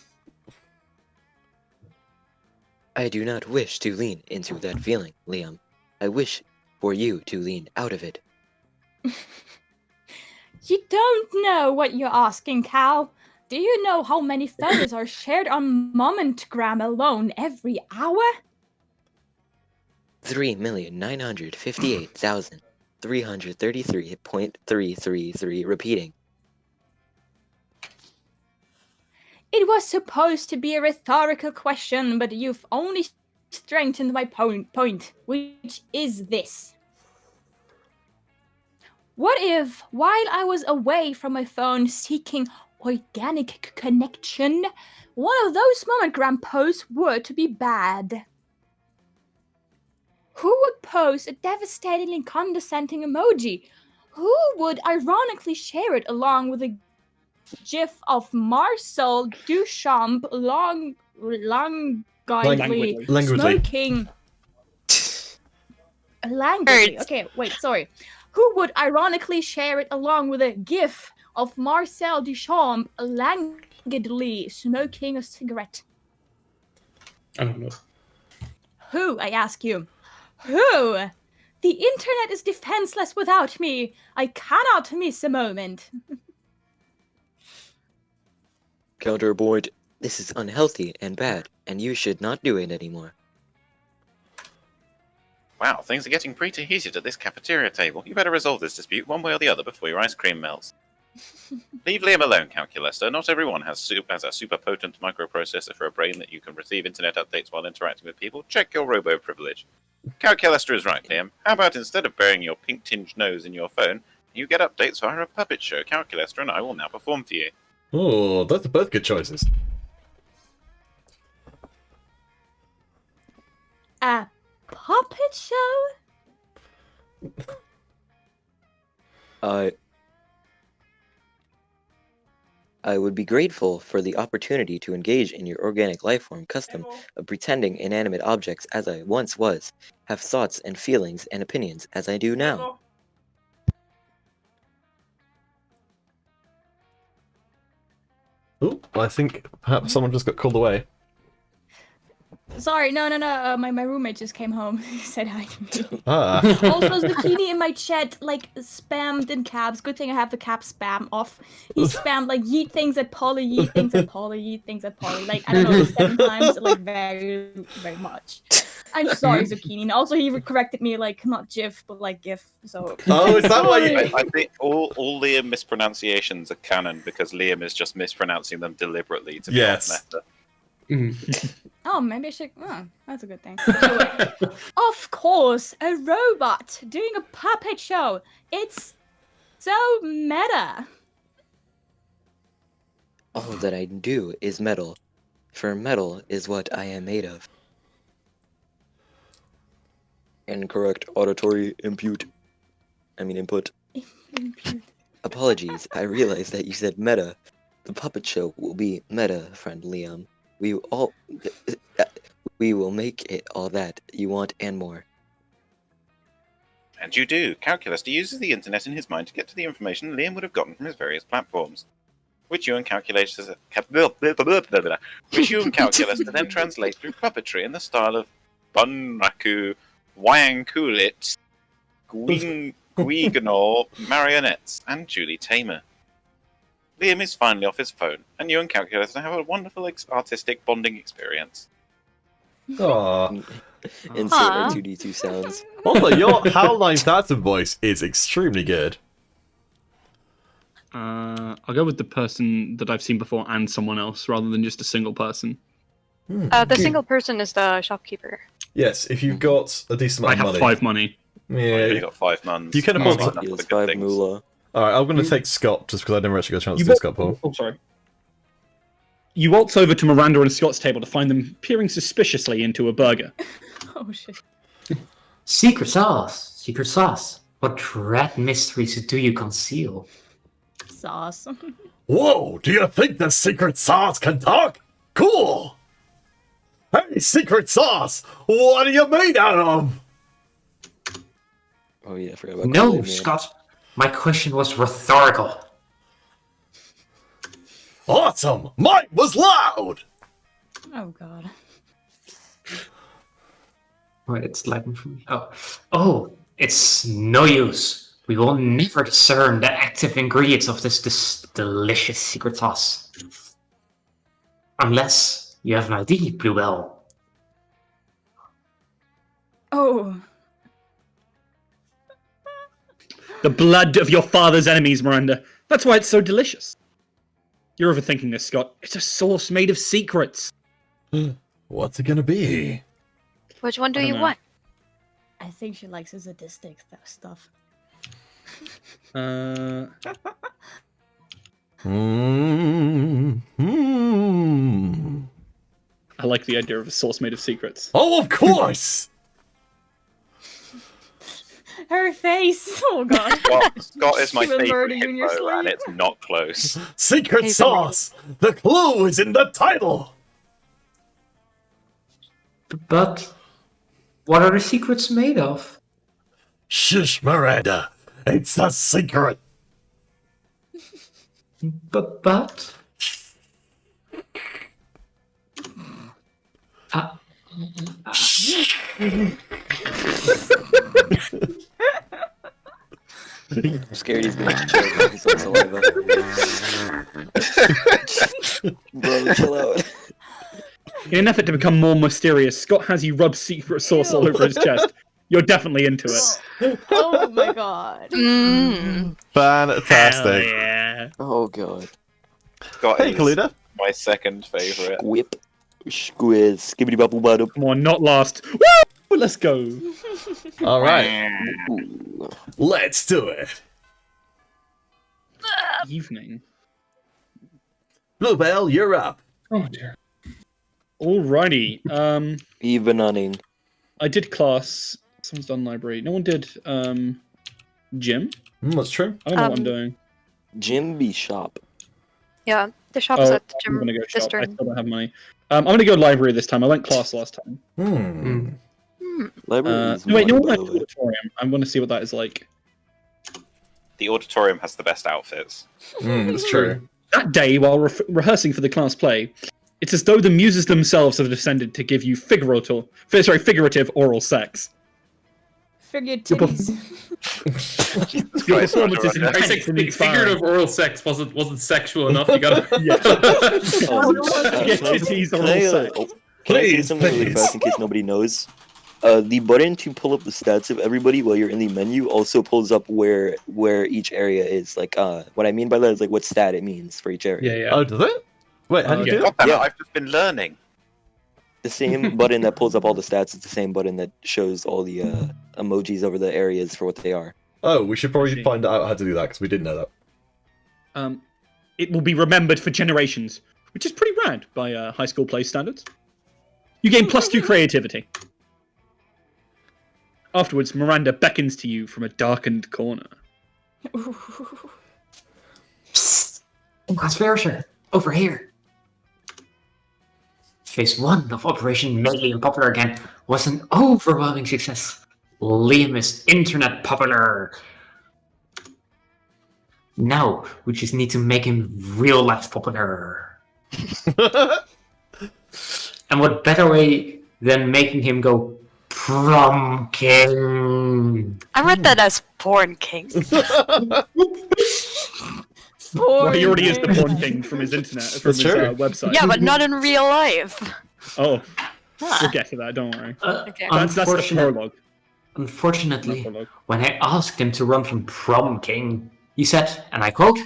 I do not wish to lean into that feeling, Liam. I wish for you to lean out of it. You don't know what you're asking, Cal. Do you know how many photos are shared on Momentgram alone every hour? 3,958,333.333 repeating. It was supposed to be a rhetorical question, but you've only strengthened my point, which is this. What if, while I was away from my phone seeking organic connection, one of those Momentgram posts were to be bad? Who would post a devastatingly condescending emoji? Who would ironically share it along with a gif of Marcel Duchamp languidly smoking? Languidly. Birds. Okay, wait, sorry. Who would ironically share it along with a gif of Marcel Duchamp languidly smoking a cigarette? I don't know. Who, I ask you? Who? The internet is defenseless without me. I cannot miss a moment. Counterpoint, this is unhealthy and bad, and you should not do it anymore. Wow, things are getting pretty heated at this cafeteria table. You better resolve this dispute one way or the other before your ice cream melts. Leave Liam alone, Calculester. Not everyone has a super potent microprocessor for a brain that you can receive internet updates while interacting with people. Check your robo privilege. Calculester is right, Liam. How about instead of burying your pink-tinged nose in your phone, you get updates via a puppet show? Calculester and I will now perform for you. Oh, those are both good choices. A puppet show? I would be grateful for the opportunity to engage in your organic life form custom of pretending inanimate objects as I once was, have thoughts and feelings and opinions as I do now. Oh, I think perhaps someone just got called away. Sorry, no. My roommate just came home. He said hi to me. Ah. Also, Zucchini in my chat, like, spammed in caps. Good thing I have the cap spam off. He spammed, like, yeet things at Polly, yeet things at Polly, yeet things at Polly. Like, I don't know, 7 times, like, very, very much. I'm sorry, Zucchini. And also, he corrected me, like, not GIF, but, like, GIF. So. Oh, is that why you... I think all Liam mispronunciations are canon because Liam is just mispronouncing them deliberately to be meta. Oh, maybe I should. Oh, that's a good thing. Anyway, of course, a robot doing a puppet show. It's so meta. All that I do is metal, for metal is what I am made of. Incorrect auditory input. Apologies, I realized that you said meta. The puppet show will be meta, friend Liam. We will make it all that you want and more. And you do. Calculus uses the internet in his mind to get to the information Liam would have gotten from his various platforms, which you and Calculus then translate through puppetry in the style of Bunraku, Wyankulit, Guiganor, marionettes, and Julie Tamer. Liam is finally off his phone, and you and Calculus have a wonderful artistic bonding experience. Aww. Insert R2D2 sounds. Also, your Howline Phantom voice is extremely good. I'll go with the person that I've seen before and someone else, rather than just a single person. The single person is the shopkeeper. Yes, if you've got a decent I amount have of money. 5 money. You've Yeah. only got 5 months. You can afford That's to- not He one of has the good 5 things. moolah. Alright, I'm going to take Scott, just because I never actually got a chance to You do Scott before. Oh, sorry. You waltz over to Miranda and Scott's table to find them peering suspiciously into a burger. Oh shit. Secret sauce. Secret sauce. What dread mysteries do you conceal? Sauce. Whoa, do you think the secret sauce can talk? Cool! Hey, secret sauce! What are you made out of? Oh yeah, I forgot about No, Kool-Aid Man. Scott. My question was rhetorical. Awesome! Mine was loud! Oh god. Wait, it's lagging for me. Oh, it's no use. We will never discern the active ingredients of this delicious secret sauce. Unless you have an ID, Bluebell. Oh. The blood of your father's enemies, Miranda. That's why it's so delicious. You're overthinking this, Scott. It's a sauce made of secrets. What's it gonna be? Which one do I don't you know. want? I think she likes his sadistic stuff. Uh, I like the idea of a sauce made of secrets. Oh, of course! Her face! Oh god. Scott is my She will murder favorite you in your hippo, and sleep. it's not close. Secret sauce! The clue is in the title! But what are the secrets made of? Shush, Miranda. It's a secret. But. I'm scared he's gonna choke on his own saliva. Bro, chill out. In an effort to become more mysterious, Scott has you rub secret sauce all over his chest. You're definitely into it. Oh my god. Fantastic. Hell yeah. Oh god. Scott Hey, is Kalida. my second favorite. Whip. Squiz. Skibbity bubble bottom. Come on, not last. Woo! Let's go. Alright, Let's do it. Evening. Bluebell, you're up. Oh dear. Alrighty. Even hunting. I did class. Someone's done library. No one did gym. that's true. I don't know what I'm doing. Jim be shop. Yeah, the shop is at the I'm gym gonna go this shop. I turn. still don't have money. I'm gonna go library this time. I went class last time. Library is Wait, no one money, by went the way. auditorium. I'm gonna see what that is like. The auditorium has the best outfits. That's true. That day, while rehearsing for the class play, it's as though the muses themselves have descended to give you figurative oral sex. Figure titties. Your Christ, performance is Roger, Roger. intense Basic and inspiring. figurative oral sex wasn't sexual enough. You gotta. Get titties Can oral I, sex. can I say Please, something really please. fast in case nobody knows? The button to pull up the stats of everybody while you're in the menu also pulls up where each area is. Like, what I mean by that is like what stat it means for each area. Yeah, yeah. Oh, does it? Wait, how do you do it? God damn it, Yeah. I've just been learning. The same button that pulls up all the stats is the same button that shows all the emojis over the areas for what they are. Oh, we should probably find out how to do that, because we didn't know that. It will be remembered for generations, which is pretty rad by high school play standards. You gain +2 creativity. Afterwards, Miranda beckons to you from a darkened corner. Psst! Conspirator, over here. Phase 1 of Operation Make Liam Popular Again was an overwhelming success. Liam is internet popular. Now, we just need to make him real life popular. And what better way than making him go Prom King? I read that as porn king. Well, he already is the porn king from his internet, from his website. Yeah, but not in real life. Oh, we'll get to that, don't worry. Okay. That's the prologue. Unfortunately, when I asked him to run from Prom King, he said, and I quote,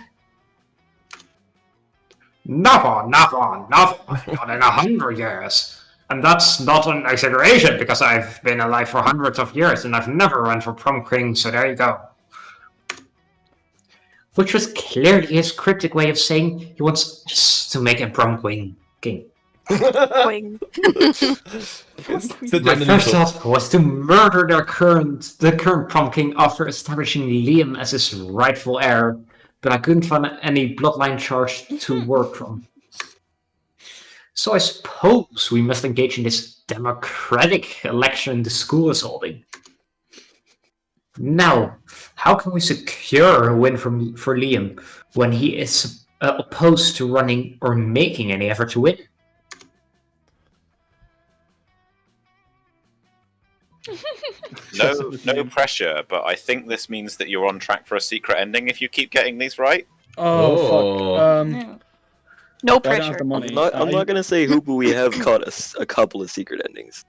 Never, never, never, not in 100 years. And that's not an exaggeration, because I've been alive for hundreds of years and I've never run for prom king, so there you go. Which was clearly his cryptic way of saying he wants us to make a prom king. Queen. My first thought was to murder the current prom king after establishing Liam as his rightful heir, but I couldn't find any bloodline charge to work from. So I suppose we must engage in this democratic election the school is holding. Now, how can we secure a win for Liam when he is opposed to running or making any effort to win? No pressure, but I think this means that you're on track for a secret ending if you keep getting these right. Oh, fuck. No. No I don't pressure. have the money. I'm not gonna say who, but we have caught a couple of secret endings.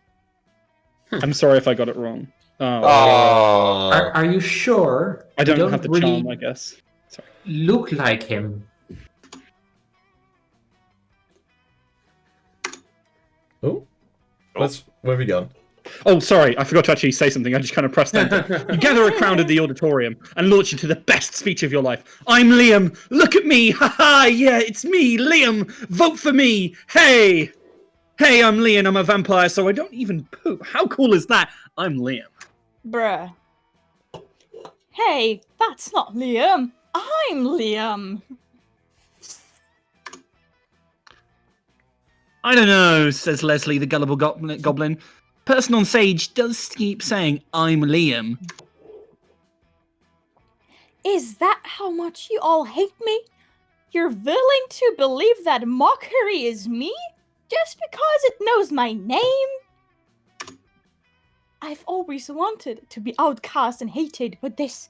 I'm sorry if I got it wrong. Oh. Oh. Are you sure? I don't You have the really charm, I guess. Sorry. look like him. Oh. Where have we gone? Oh, sorry, I forgot to actually say something. I just kind of pressed enter. You gather a crowd in the auditorium and launch into the best speech of your life. I'm Liam. Look at me. Ha ha. Yeah, it's me, Liam. Vote for me. Hey. Hey, I'm Liam. I'm a vampire, so I don't even poop. How cool is that? I'm Liam. Bruh. Hey, that's not Liam. I'm Liam. I don't know, says Leslie, the gullible goblin. Person on stage does keep saying, I'm Liam. Is that how much you all hate me? You're willing to believe that mockery is me? Just because it knows my name? I've always wanted to be outcast and hated, but this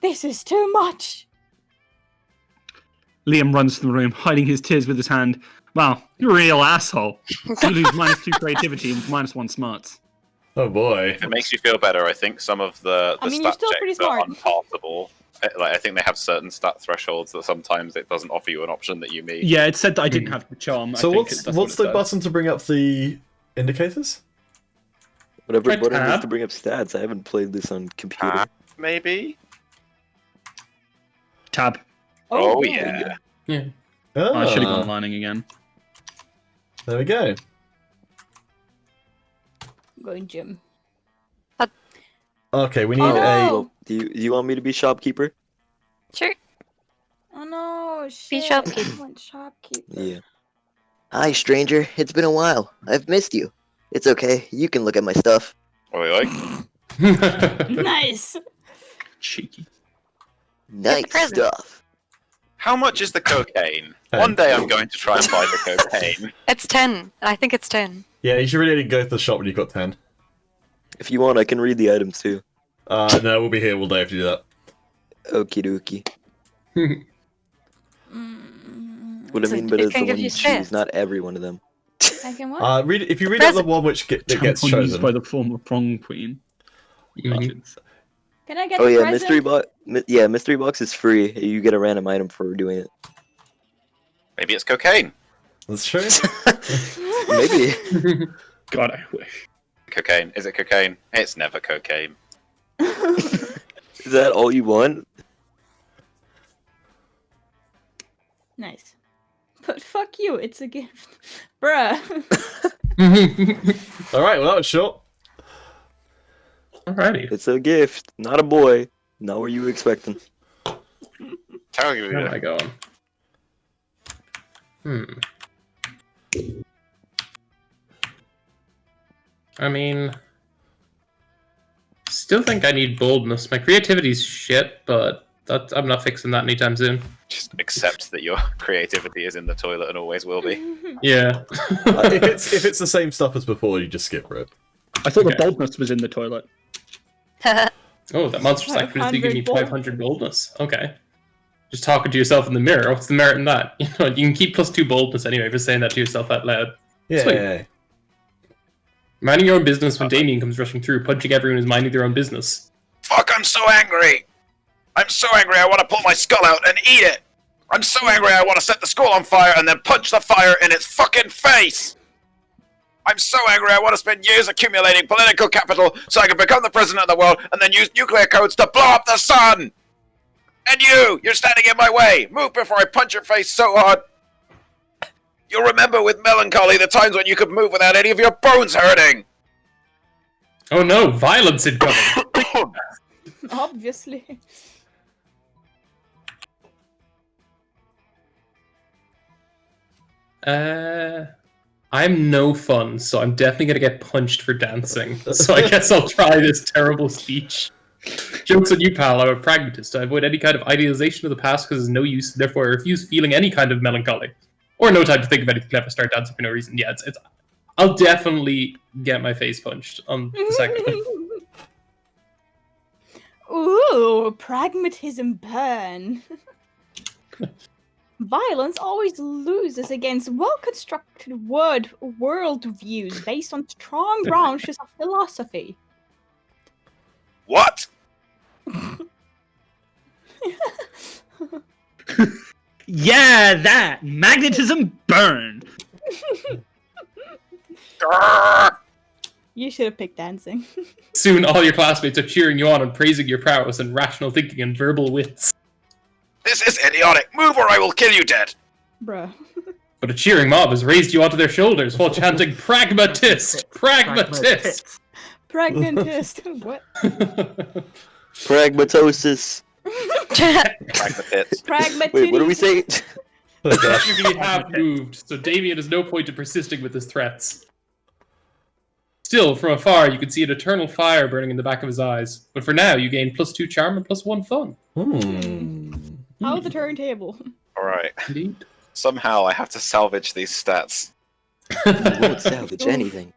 is too much. Liam runs from the room, hiding his tears with his hand. Wow, you're a real asshole. You lose -2 creativity and -1 smarts. Oh boy. If it makes you feel better, I think some of the I mean, you're stat still pretty checks are smart. unpassable. Like, I think they have certain stat thresholds that sometimes it doesn't offer you an option that you need. Yeah, it said that I didn't have the charm. So I think what's that's what's what it the said. button to bring up the indicators? Whatever Right button is tab. to bring up stats. I haven't played this on computer. Maybe? Tab. Oh, yeah. Yeah. Oh, I should have Ah, gone lining again. there we go. Going gym. Okay, we need Oh, a. no. Well, do you want me to be shopkeeper? Sure. Oh no, shit. shopkeep. I want shopkeeper. Yeah. Hi, stranger. It's been a while. I've missed you. It's okay. You can look at my stuff. Oi, oi. Nice. Cheeky. Nice present. stuff. How much is the cocaine? Hey. One day I'm going to try and buy the cocaine. It's 10. I think it's 10. Yeah, you should really go to the shop when you've got 10. If you want, I can read the items too. No, we'll be here all day if you do that. Okie dokie. Mm, What I mean by It that's can the give one you you choose, stats. not every one of them. I can what? Read if you read out the Present. one which that gets Tampon used chosen. by the former prom queen. Legends. Can I get Oh the yeah, present? mystery box is free. You get a random item for doing it. Maybe it's cocaine. That's true. Maybe. God, I wish. Cocaine. Is it cocaine? It's never cocaine. Is that all you want? Nice. But fuck you, it's a gift. Bruh. All right, well that was short. Alrighty. It's a gift, not a boy. Not what you were expecting. Tell you. Where am I going? I mean, still think I need boldness. My creativity's shit, but I'm not fixing that anytime soon. Just accept that your creativity is in the toilet and always will be. Yeah. If it's the same stuff as before, you just skip it. I thought Okay. the boldness was in the toilet. Oh, that monster psychology give me 500 500 boldness. Okay. Just talking to yourself in the mirror. What's the merit in that? You know, you can keep +2 boldness anyway for saying that to yourself out loud. Yeah. Sweet. Minding your own business when Damien comes rushing through, punching everyone who's minding their own business. Fuck, I'm so angry! I'm so angry I want to pull my skull out and eat it! I'm so angry I want to set the school on fire and then punch the fire in its fucking face! I'm so angry I want to spend years accumulating political capital so I can become the president of the world and then use nuclear codes to blow up the sun! And you're standing in my way! Move before I punch your face so hard! You'll remember with melancholy the times when you could move without any of your bones hurting! Oh no, violence incoming! Obviously. I'm no fun, so I'm definitely gonna get punched for dancing. So I guess I'll try this terrible speech. Joke's on you, pal. I'm a pragmatist. I avoid any kind of idealization of the past because it's no use, therefore I refuse feeling any kind of melancholy. Or no time to think of anything clever, start dancing for no reason. Yeah, it's I'll definitely get my face punched on the second one. Ooh, pragmatism burn. Violence always loses against well-constructed world views based on strong branches of philosophy. What? Yeah, that magnetism burn. You should have picked dancing. Soon all your classmates are cheering you on and praising your prowess and rational thinking and verbal wits. This is idiotic! Move or I will kill you dead! Bruh. But a cheering mob has raised you onto their shoulders while chanting pragmatist! Pragmatist! Pragmatist. What? Pragmatosis. Pragmatist. Pragmatist. Wait, what are we saying? We have moved, so Damien has no point in persisting with his threats. Still, from afar, you can see an eternal fire burning in the back of his eyes. But for now, you gain +2 charm and +1 fun. How the turntable? Alright. Indeed. Somehow I have to salvage these stats. You won't salvage anything.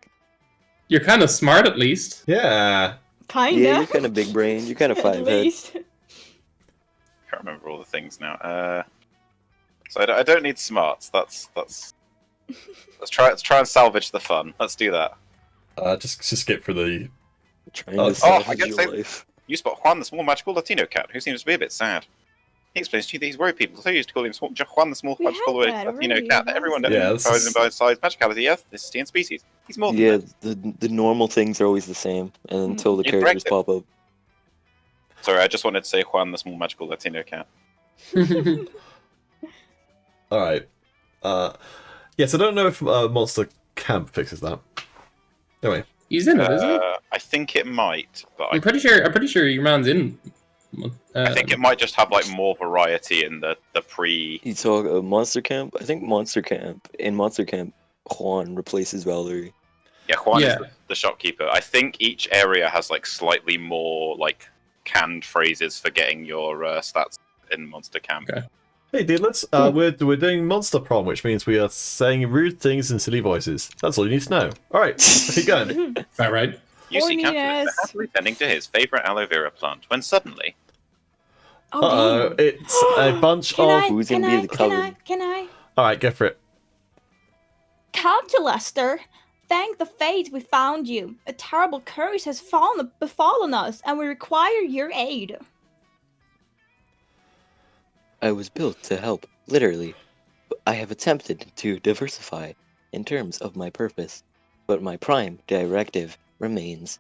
You're kind of smart, at least. Yeah. Kinda. Yeah, you're kind of big brain. You're kind of At 5 head. least. Can't remember all the things now. So I don't need smarts. That's. Let's try and salvage the fun. Let's do that. Just skip for the. Trying Oh, to salvage I can your say- life. You spot Juan, the small magical Latino cat, who seems to be a bit sad. He explains to you that he's worried people so used to call him Juan, the small We magical had that Latino already, cat, that everyone knows Yeah, him this by is- him by size, magicality, ethnicity, and species. He's more than Yeah, that. the normal things are always the same, and until the You characters correct it. pop up. Sorry, I just wanted to say Juan, the small magical Latino cat. All right. Yes, I don't know if Monster Camp fixes that. Anyway. He's in it, isn't he? I think it might, but I'm pretty sure your man's in. I think it might just have like more variety in the pre. You talk Monster Camp? I think Monster Camp, Juan replaces Valerie. Yeah, Juan Yeah. is the shopkeeper. I think each area has like slightly more like canned phrases for getting your stats in Monster Camp. Okay. Hey, dude, let's. We're doing Monster Prom, which means we are saying rude things in silly voices. That's all you need to know. All right, keep going. All right. You see Captain Horniness. happily tending to his favorite aloe vera plant when suddenly. Oh, damn. It's a bunch Can of. I? Who's Can gonna be I? the Can I? cousin? Can I? All right, go for it. Count Lester. Thank the fate we found you. A terrible curse has befallen us, and we require your aid. I was built to help, literally. I have attempted to diversify in terms of my purpose, but my prime directive remains.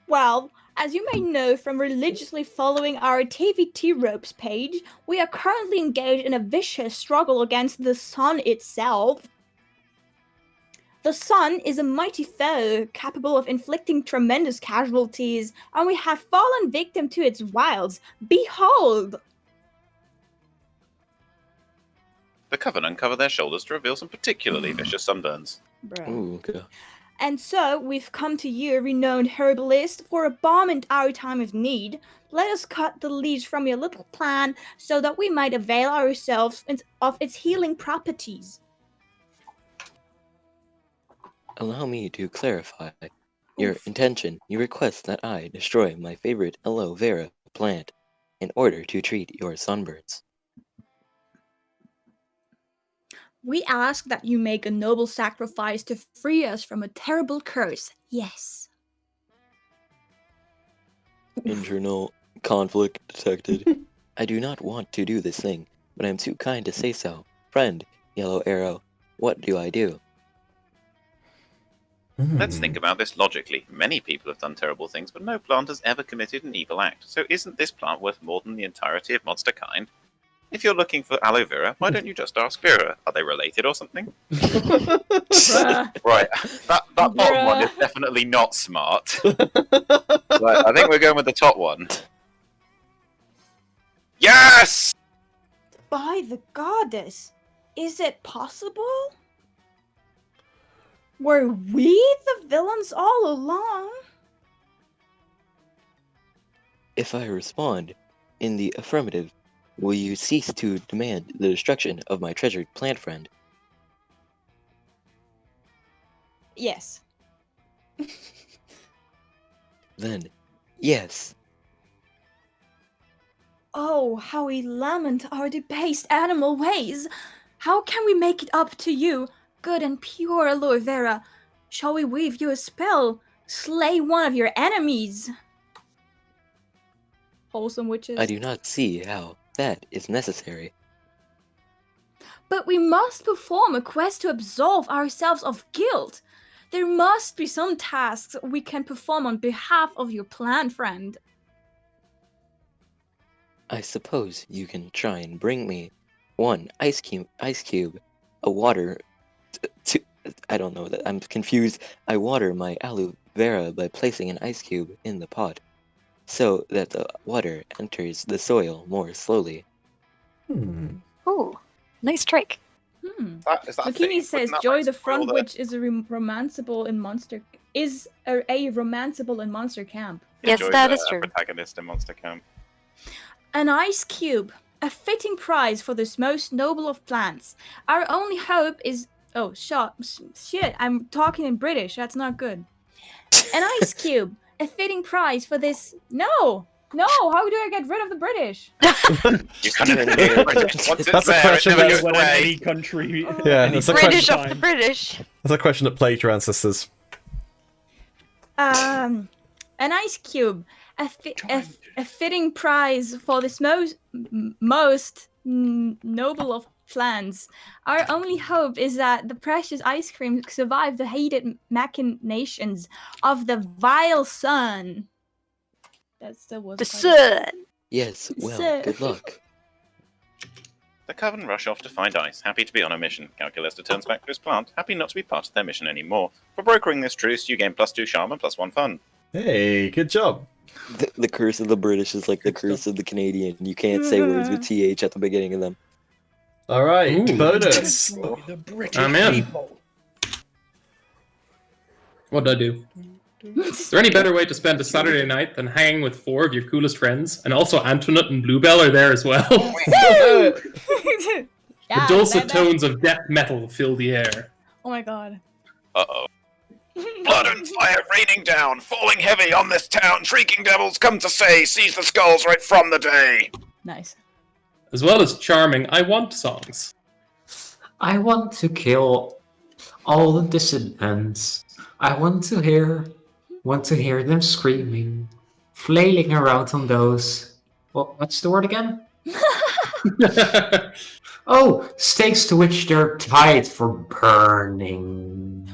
Well, as you may know from religiously following our TVT ropes page, we are currently engaged in a vicious struggle against the sun itself. The sun is a mighty foe, capable of inflicting tremendous casualties, and we have fallen victim to its wiles. Behold! The Coven uncover their shoulders to reveal some particularly vicious sunburns. Bruh. Ooh, okay. And so, we've come to you, renowned herbalist, for a balm in our time of need. Let us cut the leaves from your little plan, so that we might avail ourselves of its healing properties. Allow me to clarify your Oof. intention. You request that I destroy my favorite aloe vera plant in order to treat your sunburns. We ask that you make a noble sacrifice to free us from a terrible curse. Yes. Internal conflict detected. I do not want to do this thing, but I am too kind to say so. Friend, Yellow Arrow, what do I do? Let's think about this logically. Many people have done terrible things, but no plant has ever committed an evil act. So isn't this plant worth more than the entirety of monster kind? If you're looking for aloe vera, why don't you just ask Vera? Are they related or something? Right, that bottom one is definitely not smart. Right, I think we're going with the top one. Yes! By the goddess, is it possible? Were we the villains all along? If I respond in the affirmative, will you cease to demand the destruction of my treasured plant friend? Yes. Then, yes. Oh, how we lament our debased animal ways! How can we make it up to you, good and pure aloe vera? Shall we weave you a spell? Slay one of your enemies? Wholesome witches. I do not see how that is necessary. But we must perform a quest to absolve ourselves of guilt. There must be some tasks we can perform on behalf of your plant friend. I suppose you can try and bring me one ice cube, a water, I don't know that. I'm confused. I water my aloe vera by placing an ice cube in the pot, so that the water enters the soil more slowly. Ooh, nice trick. Is that a Zucchini thing? says, Wouldn't that, "Joy like, the spoil Front Witch is a romanceable in Monster romanceable in Monster Camp." Yes, Joy that the is true. Protagonist in Monster Camp. An ice cube, a fitting prize for this most noble of plants. Our only hope is shit. I'm talking in British. That's not good. An ice cube, a fitting prize for this. No. How do I get rid of the British? You can't. Once That's it's a there, question it never that- goes away. Any country. Yeah, any that's a British question. of the British. That's a question that plagued your ancestors. An ice cube, a fitting prize for this most noble of plants. Our only hope is that the precious ice cream survive the hated machinations of the vile sun. That still was The sun. Yes, well, So- good luck. The Coven rush off to find Ice, happy to be on a mission. Calculus turns back to his plant, happy not to be part of their mission anymore. For brokering this truce, you gain +2 charm and +1 fun. Hey, good job. The curse of the British is like the curse of the Canadian. You can't say words with TH at the beginning of them. All right, Ooh. bonus. The British I'm in. people. What did I do? Is there any better way to spend a Saturday night than hanging with 4 of your coolest friends? And also Antoinette and Bluebell are there as well. The Yeah, dulcet that- tones of death metal fill the air. Oh my god. Uh-oh. Blood and fire raining down, falling heavy on this town. Shrieking devils come to say, seize the skulls right from the day. Nice. As well as charming I Want songs. I want to kill all the dissidents. I want to hear them screaming, flailing around on those. What's the word again? Oh, stakes to which they're tied for burning.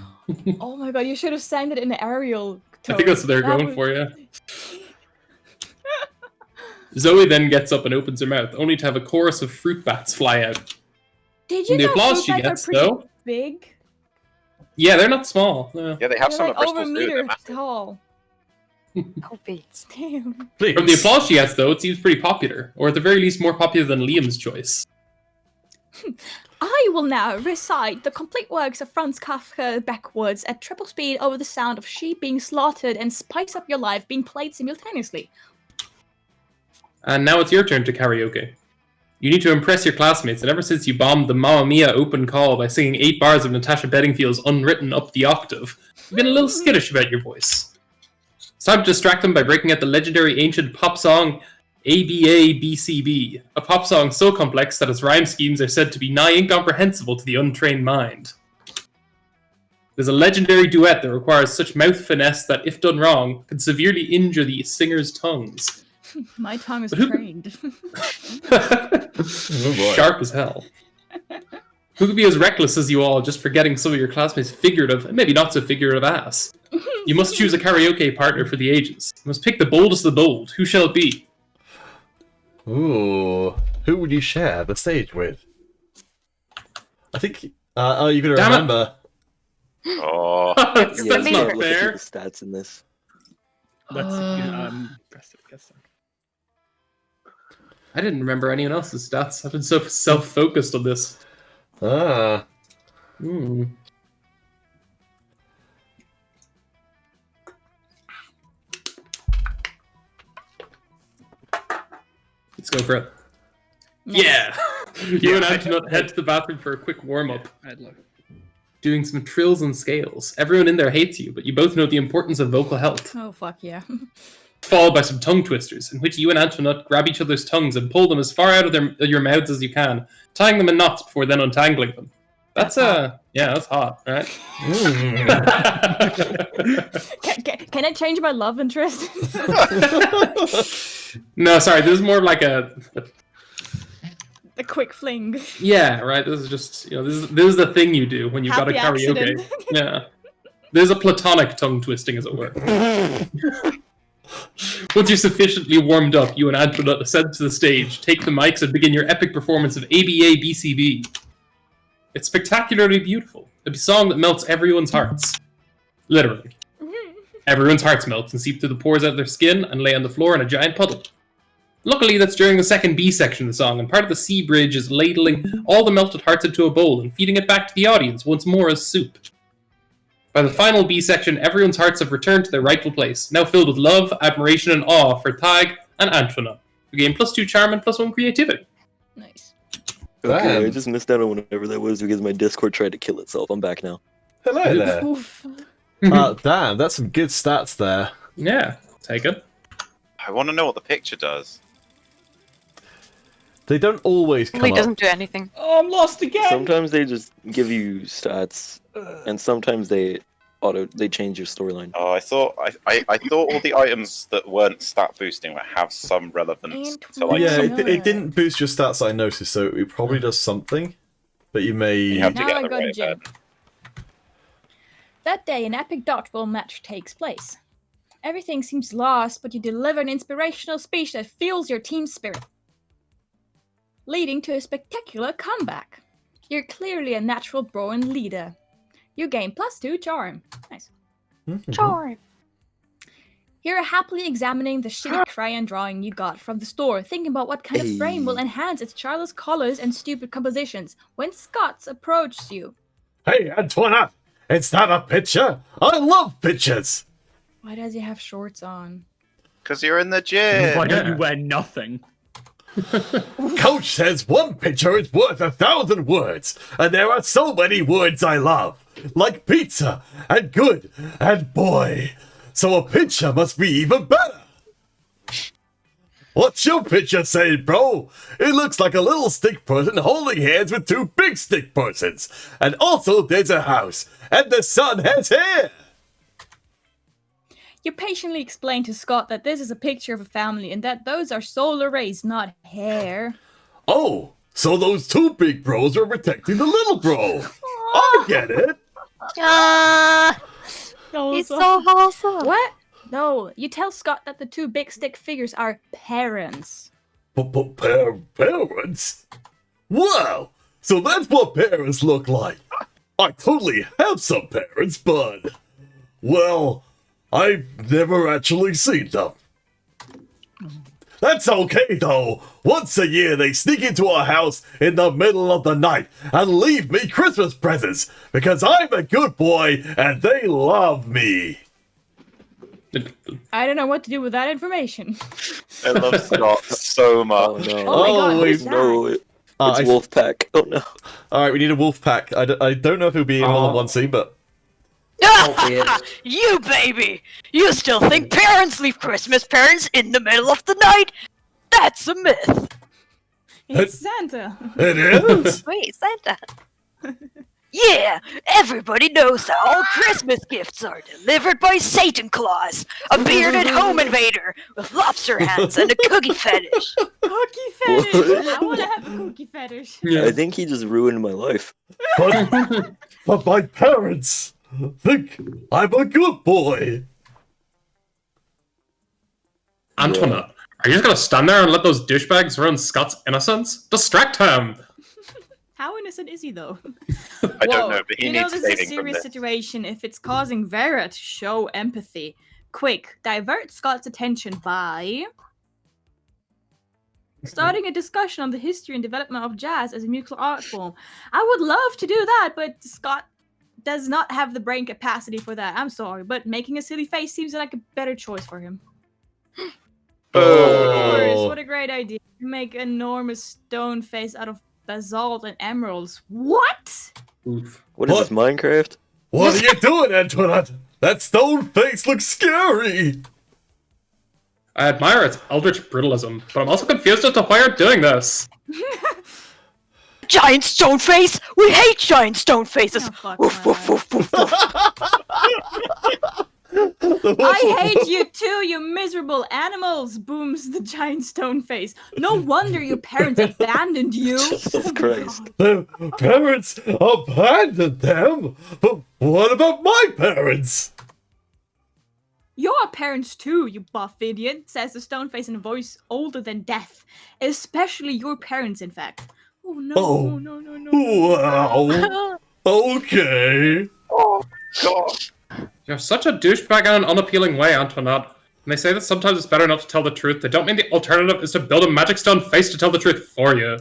Oh my god, you should have sang it in the Ariel tone. I think that's what they're That going would- for, yeah. Zoe then gets up and opens her mouth, only to have a chorus of fruit bats fly out. Did you The know applause fruit she bats are gets, pretty though. big? Yeah, they're not small. Yeah, they have They're some like at over Bristol a too. They're meter massive. tall. Oh, beats. Damn. Please. From the applause she gets, though, it seems pretty popular, or at the very least more popular than Liam's choice. I will now recite the complete works of Franz Kafka backwards at triple speed over the sound of sheep being slaughtered and Spice Up Your Life being played simultaneously. And now it's your turn to karaoke. You need to impress your classmates, and ever since you bombed the Mamma Mia open call by singing 8 bars of Natasha Bedingfield's Unwritten up the octave, you've been a little skittish about your voice. It's time to distract them by breaking out the legendary ancient pop song ABA-BCB, a pop song so complex that its rhyme schemes are said to be nigh incomprehensible to the untrained mind. There's a legendary duet that requires such mouth finesse that, if done wrong, could severely injure the singer's tongues. My tongue is But who- trained. Sharp as hell. Who could be as reckless as you all, just forgetting some of your classmates' figurative, and maybe not so figurative ass? You must choose a karaoke partner for the ages. You must pick the boldest of the bold. Who shall it be? Ooh, who would you share the stage with? I think. Oh, you're gonna Damn it. remember. Oh, That's Yeah, not look at fair. people's stats in this. Let's guess. I didn't remember anyone else's stats. I've been so self-focused on this. Ah, Hmm. Let's go for it. Yeah! You and Antoinette head to the bathroom for a quick warm-up. Doing some trills and scales. Everyone in there hates you, but you both know the importance of vocal health. Oh, fuck yeah. Followed by some tongue twisters, in which you and Antoinette grab each other's tongues and pull them as far out of your mouths as you can, tying them in knots before then untangling them. That's that's hot, right? Can I change my love interest? No, sorry, this is more of like a A quick fling. yeah, right. This is just this is the thing you do when you've got a Happy karaoke. accident. Yeah, there's a platonic tongue twisting, as it were. Once you're sufficiently warmed up, you and Antoinette ascend to the stage, take the mics, and begin your epic performance of ABA BCB. It's spectacularly beautiful. A song that melts everyone's hearts. Literally. Everyone's hearts melt and seep through the pores out of their skin and lay on the floor in a giant puddle. Luckily, that's during the second B section of the song, and part of the C bridge is ladling all the melted hearts into a bowl and feeding it back to the audience once more as soup. By the final B section, everyone's hearts have returned to their rightful place, now filled with love, admiration, and awe for Tag and Antoinette, who gain +2 charm and +1 creativity. Nice. Okay, I Damn. just missed out on whatever that was because my Discord tried to kill itself. I'm back now. hello there. Oof. Damn, that's some good stats there. Yeah, take it. I want to know what the picture does. They don't always come Well, he up. doesn't do anything. Oh, I'm lost again. Sometimes they just give you stats, and sometimes they change your storyline. Oh, I thought all the items that weren't stat boosting would have some relevance to like. Yeah, some- it didn't boost your stats, I noticed, so it probably does something. But you may. You have to Now get I the go to right gym. bed. That day, an epic dodgeball match takes place. Everything seems lost, but you deliver an inspirational speech that fuels your team spirit, leading to a spectacular comeback. You're clearly a natural bro and leader. You gain +2 charm. Nice. Charm. You're happily examining the shitty crayon drawing you got from the store, thinking about what kind of frame will enhance its childless colors and stupid compositions, when Scott approaches you. Hey, Antoinette! It's not a picture! I love pictures! Why does he have shorts on? Because you're in the gym. Why don't you wear nothing? Coach says one picture is worth 1,000 words, and there are so many words I love, like pizza, and good, and boy. So a picture must be even better. What's your picture say, bro? It looks like a little stick person holding hands with two big stick persons. And also there's a house, and the sun has hair. You patiently explain to Scott that this is a picture of a family and that those are solar rays, not hair. Oh, so those two big bros are protecting the little bro. I get it. It's so wholesome. What? No, you tell Scott that the two big stick figures are parents. Parents? Wow, so that's what parents look like. I totally have some parents, but, well, I've never actually seen them. That's okay, though. Once a year, they sneak into our house in the middle of the night and leave me Christmas presents because I'm a good boy and they love me. I don't know what to do with that information. I love Scott so Oh much. no! Oh my god, wait, who's that? No, it's I- Wolfpack. Oh no! Alright, we need a wolf pack. I don't know if he'll be in more than one scene, but. You baby! You still think parents leave Christmas presents in the middle of the night? That's a myth. It's Santa. It is? Wait, Santa. Yeah, Yeah, everybody knows that all Christmas gifts are delivered by Satan Claus, a bearded home invader with lobster hands and a cookie fetish. Cookie fetish! I want to have a cookie fetish. I think he just ruined my life. But my parents think I'm a good boy. Antoinette, are you just gonna stand there and let those douchebags ruin Scott's innocence? Distract him! How innocent is he, though? I don't know, but he you know needs this is a saving from serious this. situation. If it's causing Vera to show empathy, quick, divert Scott's attention by starting a discussion on the history and development of jazz as a musical art form. I would love to do that, but Scott does not have the brain capacity for that. I'm sorry, but making a silly face seems like a better choice for him. Of course, what a great idea. Make an enormous stone face out of basalt and emeralds. What? Oof. What is this, Minecraft? What are you doing, Antoinette? That stone face looks scary. I admire its eldritch brutalism, but I'm also confused as to why you're doing this. Giant stone face? We hate giant stone faces. Oh, fuck Woof, my woof, woof, woof, woof. I hate you too, you miserable animals, booms the giant stone face. No wonder your parents abandoned you. Jesus my Christ. God. Their parents abandoned them. But what about my parents? Your parents too, you buff idiot, says the stone face in a voice older than death. Especially your parents, in fact. Oh no, Oh. no, no, no, no. Wow. Okay. Oh, God. You're such a douchebag in an unappealing way, Antoinette. When they say that sometimes it's better not to tell the truth, they don't mean the alternative is to build a magic stone face to tell the truth for you.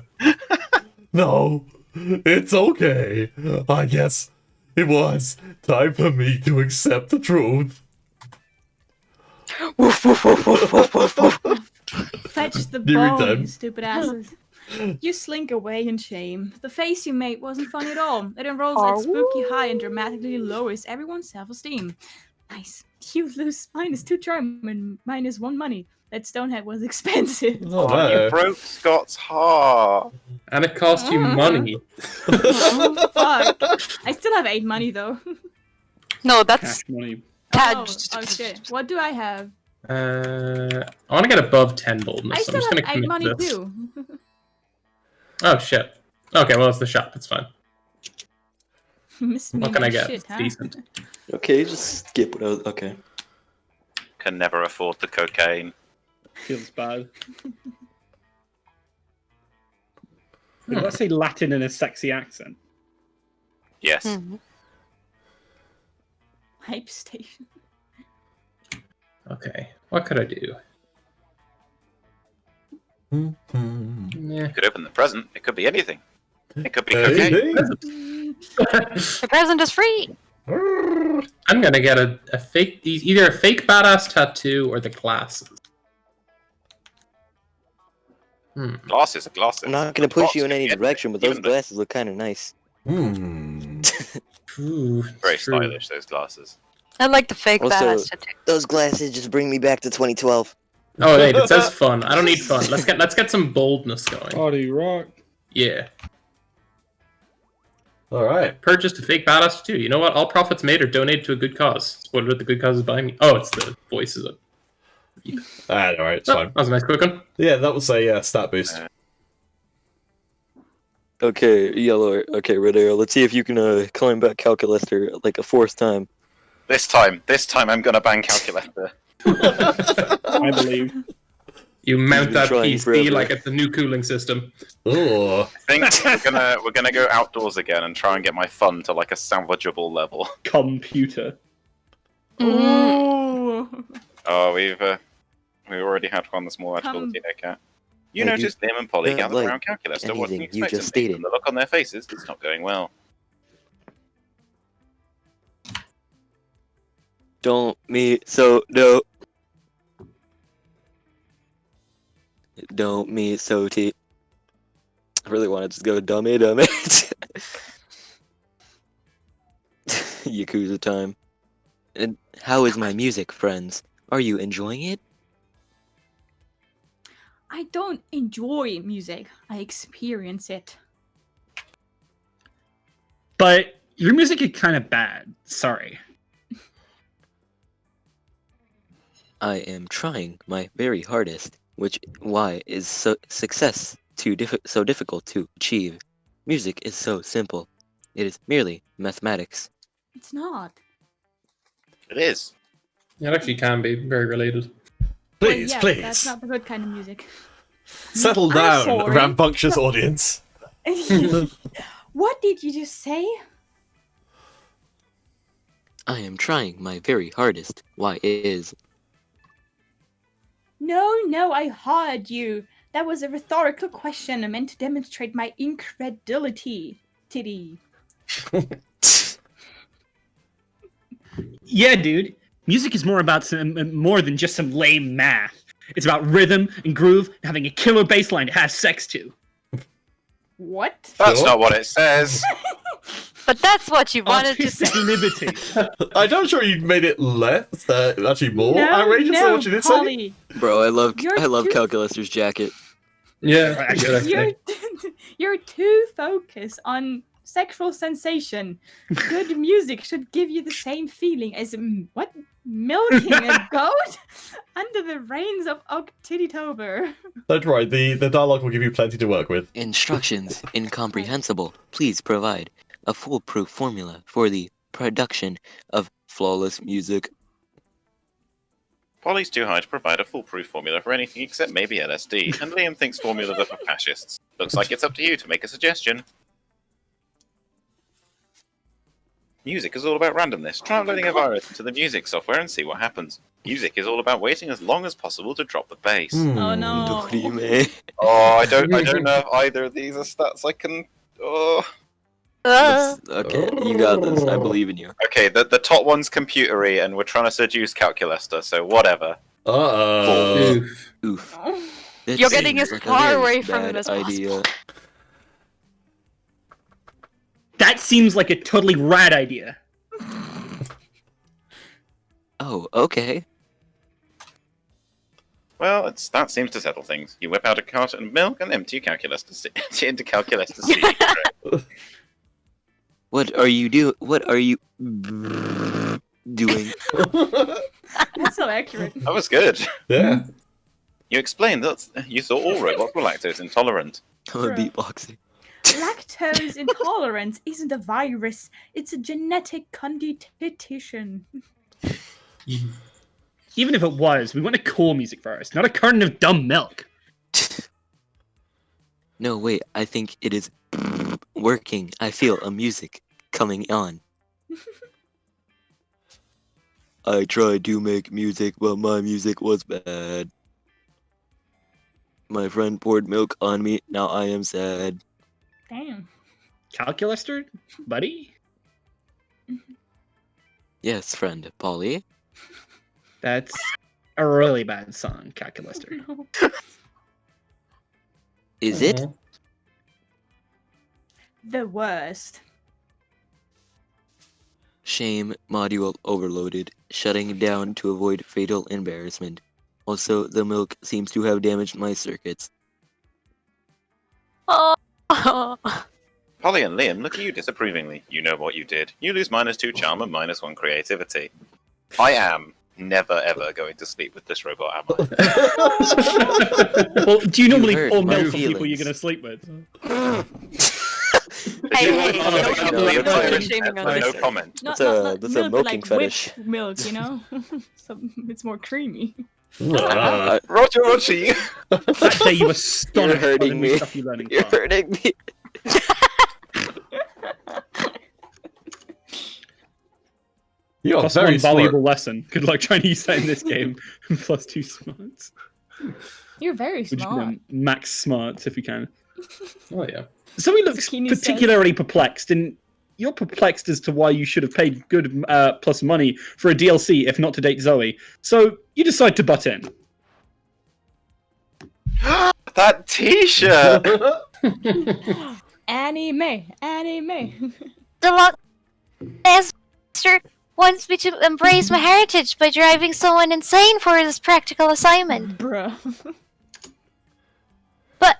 No, it's okay. I guess it was time for me to accept the truth. Woof, woof, woof, woof, woof, woof, woof. Fetch the Nearly bone, done. you stupid asses. You slink away in shame. The face you made wasn't funny at all. It enrolls at spooky high and dramatically lowers everyone's self-esteem. Nice. You lose -2 charm and -1 money. That stonehead was expensive. Oh, Oh, you broke Scott's heart. And it cost you money. Oh, fuck. I still have 8 money though. No, that's Cash money. Oh, oh shit. What do I have? I want to get above 10 boldness. I So I'm still just have going to 8 commit money to this. too. Oh, shit. Okay, well, it's the shop. It's fine. Miss me What can I like get? shit, huh? Decent. Okay, just skip what I was... Okay. Can never afford the cocaine. Feels bad. Wait, let's say Latin in a sexy accent. Yes. Mhm. Hype station. Okay, what could I do? Yeah. You could open the present. It could be anything. It could be cocaine. The present is free. I'm gonna get a fake, either a fake badass tattoo or the glasses. Glasses are glasses. I'm not gonna push you in any Yeah, direction, but those even the- glasses look kind of nice. Ooh, Very true. stylish, those glasses. I like the fake Also- badass tattoo. Those glasses just bring me back to 2012. Oh wait, it says fun. I don't need fun. Let's get some boldness going. Body rock. Yeah. All right. Purchased a fake badass tattoo. You know what? All profits made are donated to a good cause. What are the good causes behind me? Oh, it's the voices of. All right, it's Oh, fine. that was a nice quick one. Yeah, that was a stat boost. Okay, yellow. Okay, red arrow. Let's see if you can climb back Calculator like a fourth time. This time I'm gonna ban Calculator. I believe. You mount been that trying PC forever. like it's a new cooling system. Oh, I think we're gonna go outdoors again and try and get my fun to like a salvageable level. Computer. Ooh. Oh, we've already had one that's more legible than Cat. You I do noticed Liam and Polly not gathered like around Calculator watching anything you expectantly, just stated. and the look on their faces is not going well. Don't me so no. Don't me so t. I really wanted to go dummy. Yakuza time. And how is my music, friends? Are you enjoying it? I don't enjoy music. I experience it. But Your music is kind of bad. Sorry. I am trying my very hardest, which why is success so difficult to achieve. Music is so simple. It is merely mathematics. It's not. It is. It actually can be very related. Please, yeah, please. That's not the good kind of music. Settle I'm down, sorry. rambunctious audience. What did you just say? I am trying my very hardest. Why is No, I heard you. That was a rhetorical question. I meant to demonstrate my incredulity. Titty. Yeah, dude. Music is more about more than just some lame math. It's about rhythm and groove and having a killer bass line to have sex to. What? That's Sure. not what it says. But that's what you wanted to say. Artistic liberty. I'm not sure you made it less, actually more outrageous than what you did say. Polly, bro? I love You're too- Calculator's jacket. Yeah, actually. You're you're too focused on sexual sensation. Good music should give you the same feeling as milking a goat under the reins of Octitober. That's right, the dialogue will give you plenty to work with. Instructions incomprehensible. Please provide a foolproof formula for the production of flawless music. Polly's too high to provide a foolproof formula for anything except maybe LSD, and Liam thinks formulas are for fascists. Looks like it's up to you to make a suggestion. Music is all about randomness. Try uploading a virus into the music software and see what happens. Music is all about waiting as long as possible to drop the bass. Oh no. Oh, I don't know if either of these are stats I can... Oh. Okay, you got this. I believe in you. Okay, the top one's computery, and we're trying to seduce Calculester, so whatever. Uh-oh. Oof. That You're getting seems as like a far very away from bad him as idea. possible. That seems like a totally rad idea. Oh, okay. Well, that seems to settle things. You whip out a carton of milk and empty your into Calculester's seed tray. What are you doing? Doing? That's so accurate. That was good. Yeah. You explained that you thought all robots were lactose intolerant. I'm a beatboxing. Lactose intolerance isn't a virus, it's a genetic condition. Even if it was, we want a core music virus, not a carton of dumb milk. No, wait, I think it is working. I feel a music coming on. I tried to make music, but my music was bad. My friend poured milk on me, now I am sad. Damn. Calculester, buddy? Yes, friend, Polly. That's a really bad song, Calculester. Is it? The worst. Shame module overloaded, shutting down to avoid fatal embarrassment. Also, the milk seems to have damaged my circuits. Oh. Polly and Liam look at you disapprovingly. You know what you did. You lose -2 charm and -1 creativity. I am never ever going to sleep with this robot, am I? Well, do you normally hurt pour my milk on people feelings. you're going to sleep with? No comment. Not That's a milk, milking like fetish. whipped milk, you know? So it's more creamy. Roger, you. That day you were astonished by the hurting new me. stuff you learned in You're class. hurting me. You're Plus very one smart. valuable lesson. Good luck trying to use that in this game. +2 smarts. You're very Which, smart. max smarts if you can. Oh yeah. Zoe looks Zucchini says. particularly perplexed, and you're perplexed as to why you should have paid good plus money for a DLC if not to date Zoe. So you decide to butt in. That T-shirt. Anime. The master wants me to embrace my heritage by driving someone insane for this practical assignment. Bruh. But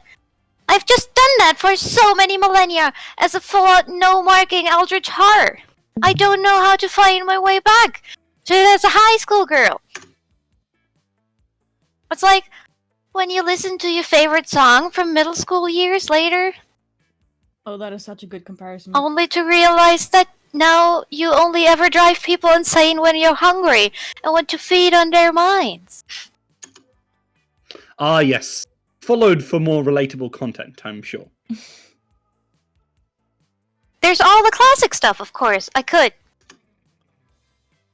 I've just done done that for so many millennia as a full-out no-marking eldritch horror. I don't know how to find my way back to it as a high school girl. It's like when you listen to your favorite song from middle school years later, Oh, that is such a good comparison. only to realize that now you only ever drive people insane when you're hungry and want to feed on their minds. Ah, yes. Followed for more relatable content, I'm sure. There's all the classic stuff, of course. I could.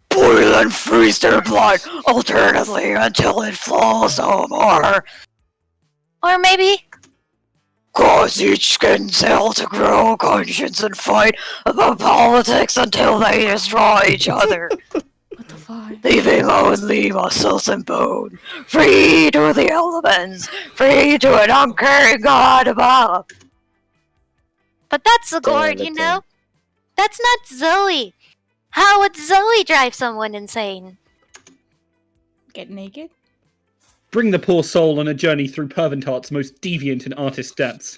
Boil and freeze their blood alternately until it flows no more. Or maybe Cause each skin cell to grow conscience and fight about politics until they destroy each other. What the fuck? Leaving only muscles and bone, free to the elements, free to an uncaring God above. But that's the Gord, you know? That's not Zoe. How would Zoe drive someone insane? Get naked? Bring the poor soul on a journey through Perventart's most deviant and artist depths.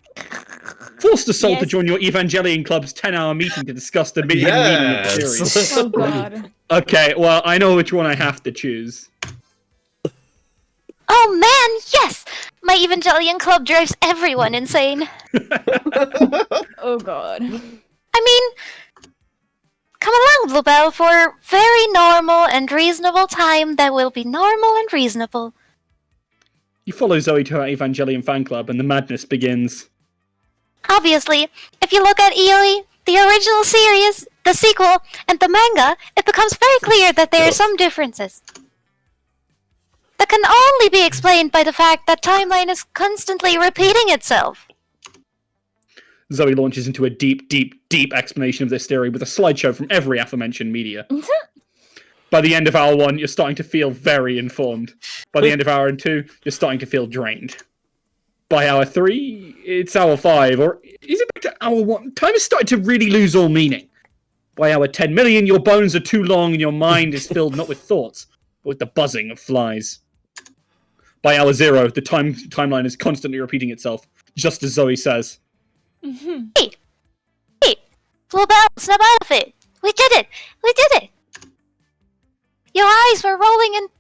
Force the soul to Yes. join your Evangelion Club's 10-hour meeting to discuss the hidden meaning of the series. Oh god. Okay, well, I know which one I have to choose. Oh man, yes! My Evangelion Club drives everyone insane. Oh god. I mean, come along, Bluebell, for very normal and reasonable time that will be normal and reasonable. You follow Zoe to her Evangelion fan club, and the madness begins. Obviously, if you look at Eoi, the original series, the sequel, and the manga, it becomes very clear that there are some differences. That can only be explained by the fact that timeline is constantly repeating itself. Zoe launches into a deep, deep, deep explanation of this theory with a slideshow from every aforementioned media. By the end of hour 1, you're starting to feel very informed. By the end of hour 2, you're starting to feel drained. By hour 3, it's hour 5, or is it back to hour 1? Time has started to really lose all meaning. By hour 10 million, your bones are too long and your mind is filled not with thoughts, but with the buzzing of flies. By hour 0, the timeline is constantly repeating itself, just as Zoe says. Hey, Bluebell, snap out of it! We did it! We did it! Your eyes were rolling into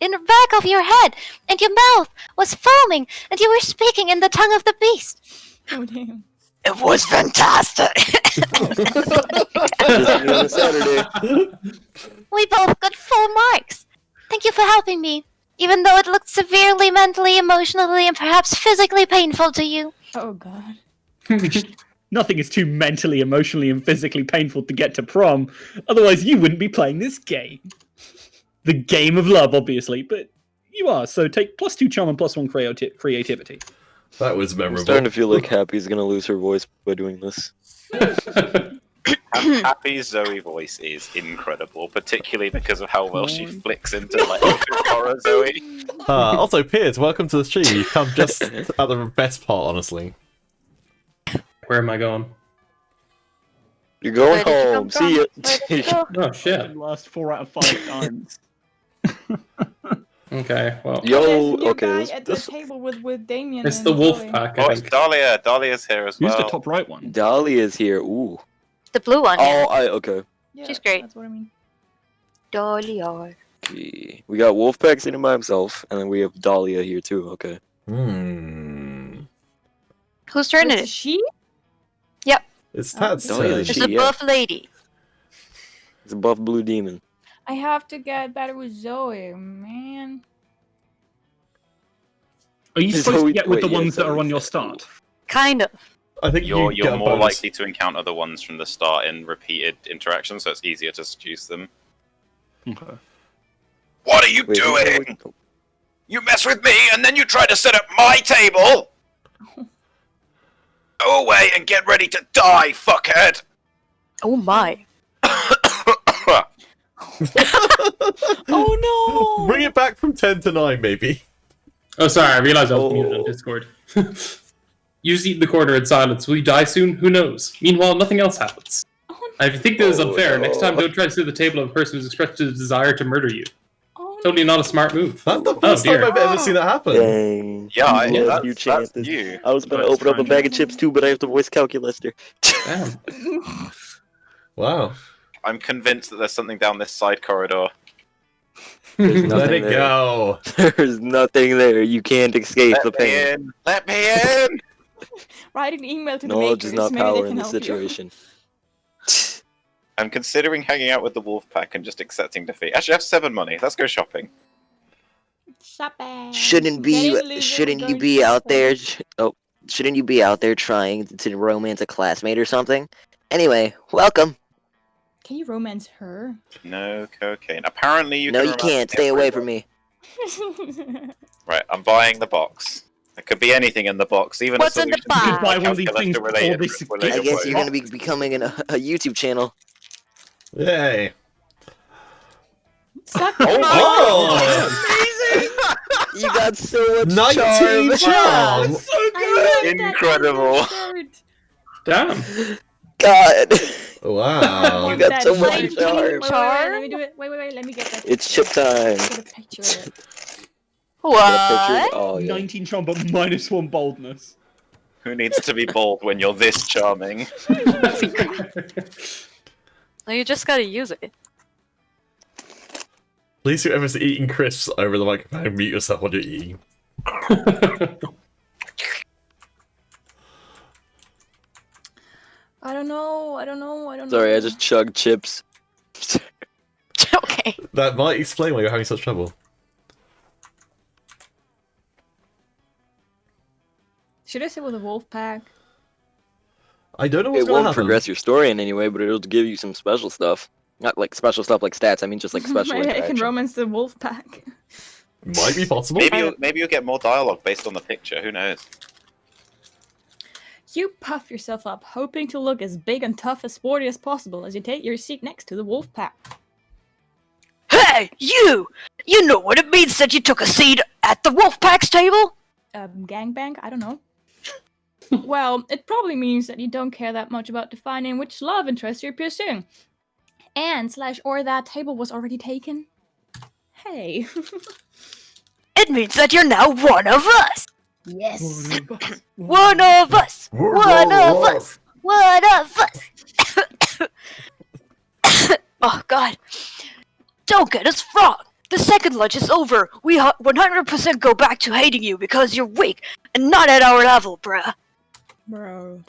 in the back of your head, and your mouth was foaming, and you were speaking in the tongue of the beast. Oh damn. It was fantastic. Listening on a Saturday. We both got full marks. Thank you for helping me, even though it looked severely mentally, emotionally, and perhaps physically painful to you. Oh god. Nothing is too mentally, emotionally, and physically painful to get to prom. Otherwise, you wouldn't be playing this game. The game of love, obviously, but you are, so take +2 charm and +1 creativity. That was I'm memorable. starting to feel like Happy's gonna lose her voice by doing this. Happy's Zoe voice is incredible, particularly because of how well she flicks into like horror Zoe. Also, Piers, welcome to the stream. You've come just at the best part, honestly. Where am I going? You're going Where did you home. come See ya. from? Where did you go? Oh shit. Last 4 out of 5 times. Okay, well. Yo, There's your okay. guy at the table with Damien. It's and the wolf Zoe. pack, Oh, I it's think. Dahlia. Dahlia's here as well. Who's the top right one? Dahlia's here. Ooh. The blue one. Oh, okay. Yeah, She's great. That's what I mean. Dahlia. Okay. We got Wolfpack sitting by himself, and then we have Dahlia here too. Okay. Whose turn Wait, it is? she? It's Tad's Oh, yeah, turn. she- It's the yeah. buff lady. It's a buff blue demon. I have to get better with Zoe, man. Are you Is supposed Zoe- to get with wait, the yeah, ones that are Zoe's on your there. start? Kind of. I think You're you get a more bonus. likely to encounter the ones from the start in repeated interactions, so it's easier to seduce them. Okay. What are you Wait, doing? wait, wait. You mess with me, and then you try to set up my table? Go away and get ready to die, fuckhead! Oh my. Oh no! Bring it back from 10 to 9, maybe. Oh, sorry, I realized I was muted on Oh. Discord. You just eat the quarter in silence. Will you die soon? Who knows? Meanwhile, nothing else happens. Oh, If you think this is Oh, unfair, next time no. don't try to sit at the table of a person who's expressed a desire to murder you. oh Totally not a smart move. That's the Oh first time dear. I've ever seen that happen. Dang. Yeah, You had that's, a few that's chances. you. I was gonna Let's open up try a and- bag of chips too, but I have to voice calculator. Damn. Wow. I'm convinced that there's something down this side corridor. There's Let nothing it there. go. There's nothing there. You can't escape the Let me pain. in! Let me in! Write an email to the Knowledge makers. is not Maybe they power can in this help you. situation. I'm considering hanging out with the wolf pack and just accepting defeat. Actually, I have 7 money. Let's go shopping. Shopping. Shouldn't you be out there? Shouldn't you be out there trying to romance a classmate or something? Anyway, welcome. Can you romance her? No cocaine. Apparently you No, can you romance can't. Stay away everyone. from me. Right, I'm buying the box. There could be anything in the box, even What's a in the solution box? to Just buy one of these things calculator-related- called this related I guess ways. you're gonna be becoming a YouTube channel. Yay. Suck Oh! You got so much 19 charm. charm! Incredible. Damn. God. Wow. You got so much charm. Let me do it. Wait. Let me get that. It's chip time. Get a picture of it. That picture- What? Oh, yeah. 19 charm, but -1 boldness. Who needs to be bold when you're this charming? You just gotta use it. Please, whoever's eating crisps over the microphone, mute yourself while you're eating. I don't know. Sorry, I just chugged chips. Okay. That might explain why you're having such trouble. Should I sit with a wolf pack? I don't know what's It going to won't happen. progress your story in any way, but it'll give you some special stuff. Not like special stuff like stats. I mean, just like special Maybe I can interaction. romance the wolf pack. Might be possible. Maybe you'll get more dialogue based on the picture. Who knows? You puff yourself up, hoping to look as big and tough as sporty as possible as you take your seat next to the wolf pack. Hey, you! You know what it means that you took a seat at the Wolfpack's table? Gangbang? I don't know. Well, it probably means that you don't care that much about defining which love interest you're pursuing. And/or that table was already taken. Hey. It means that you're now one of us! Yes. One of us! One of us! One of us! Oh, God. Don't get us wrong. The second lunch is over. We 100% go back to hating you because you're weak and not at our level, bruh. Bro.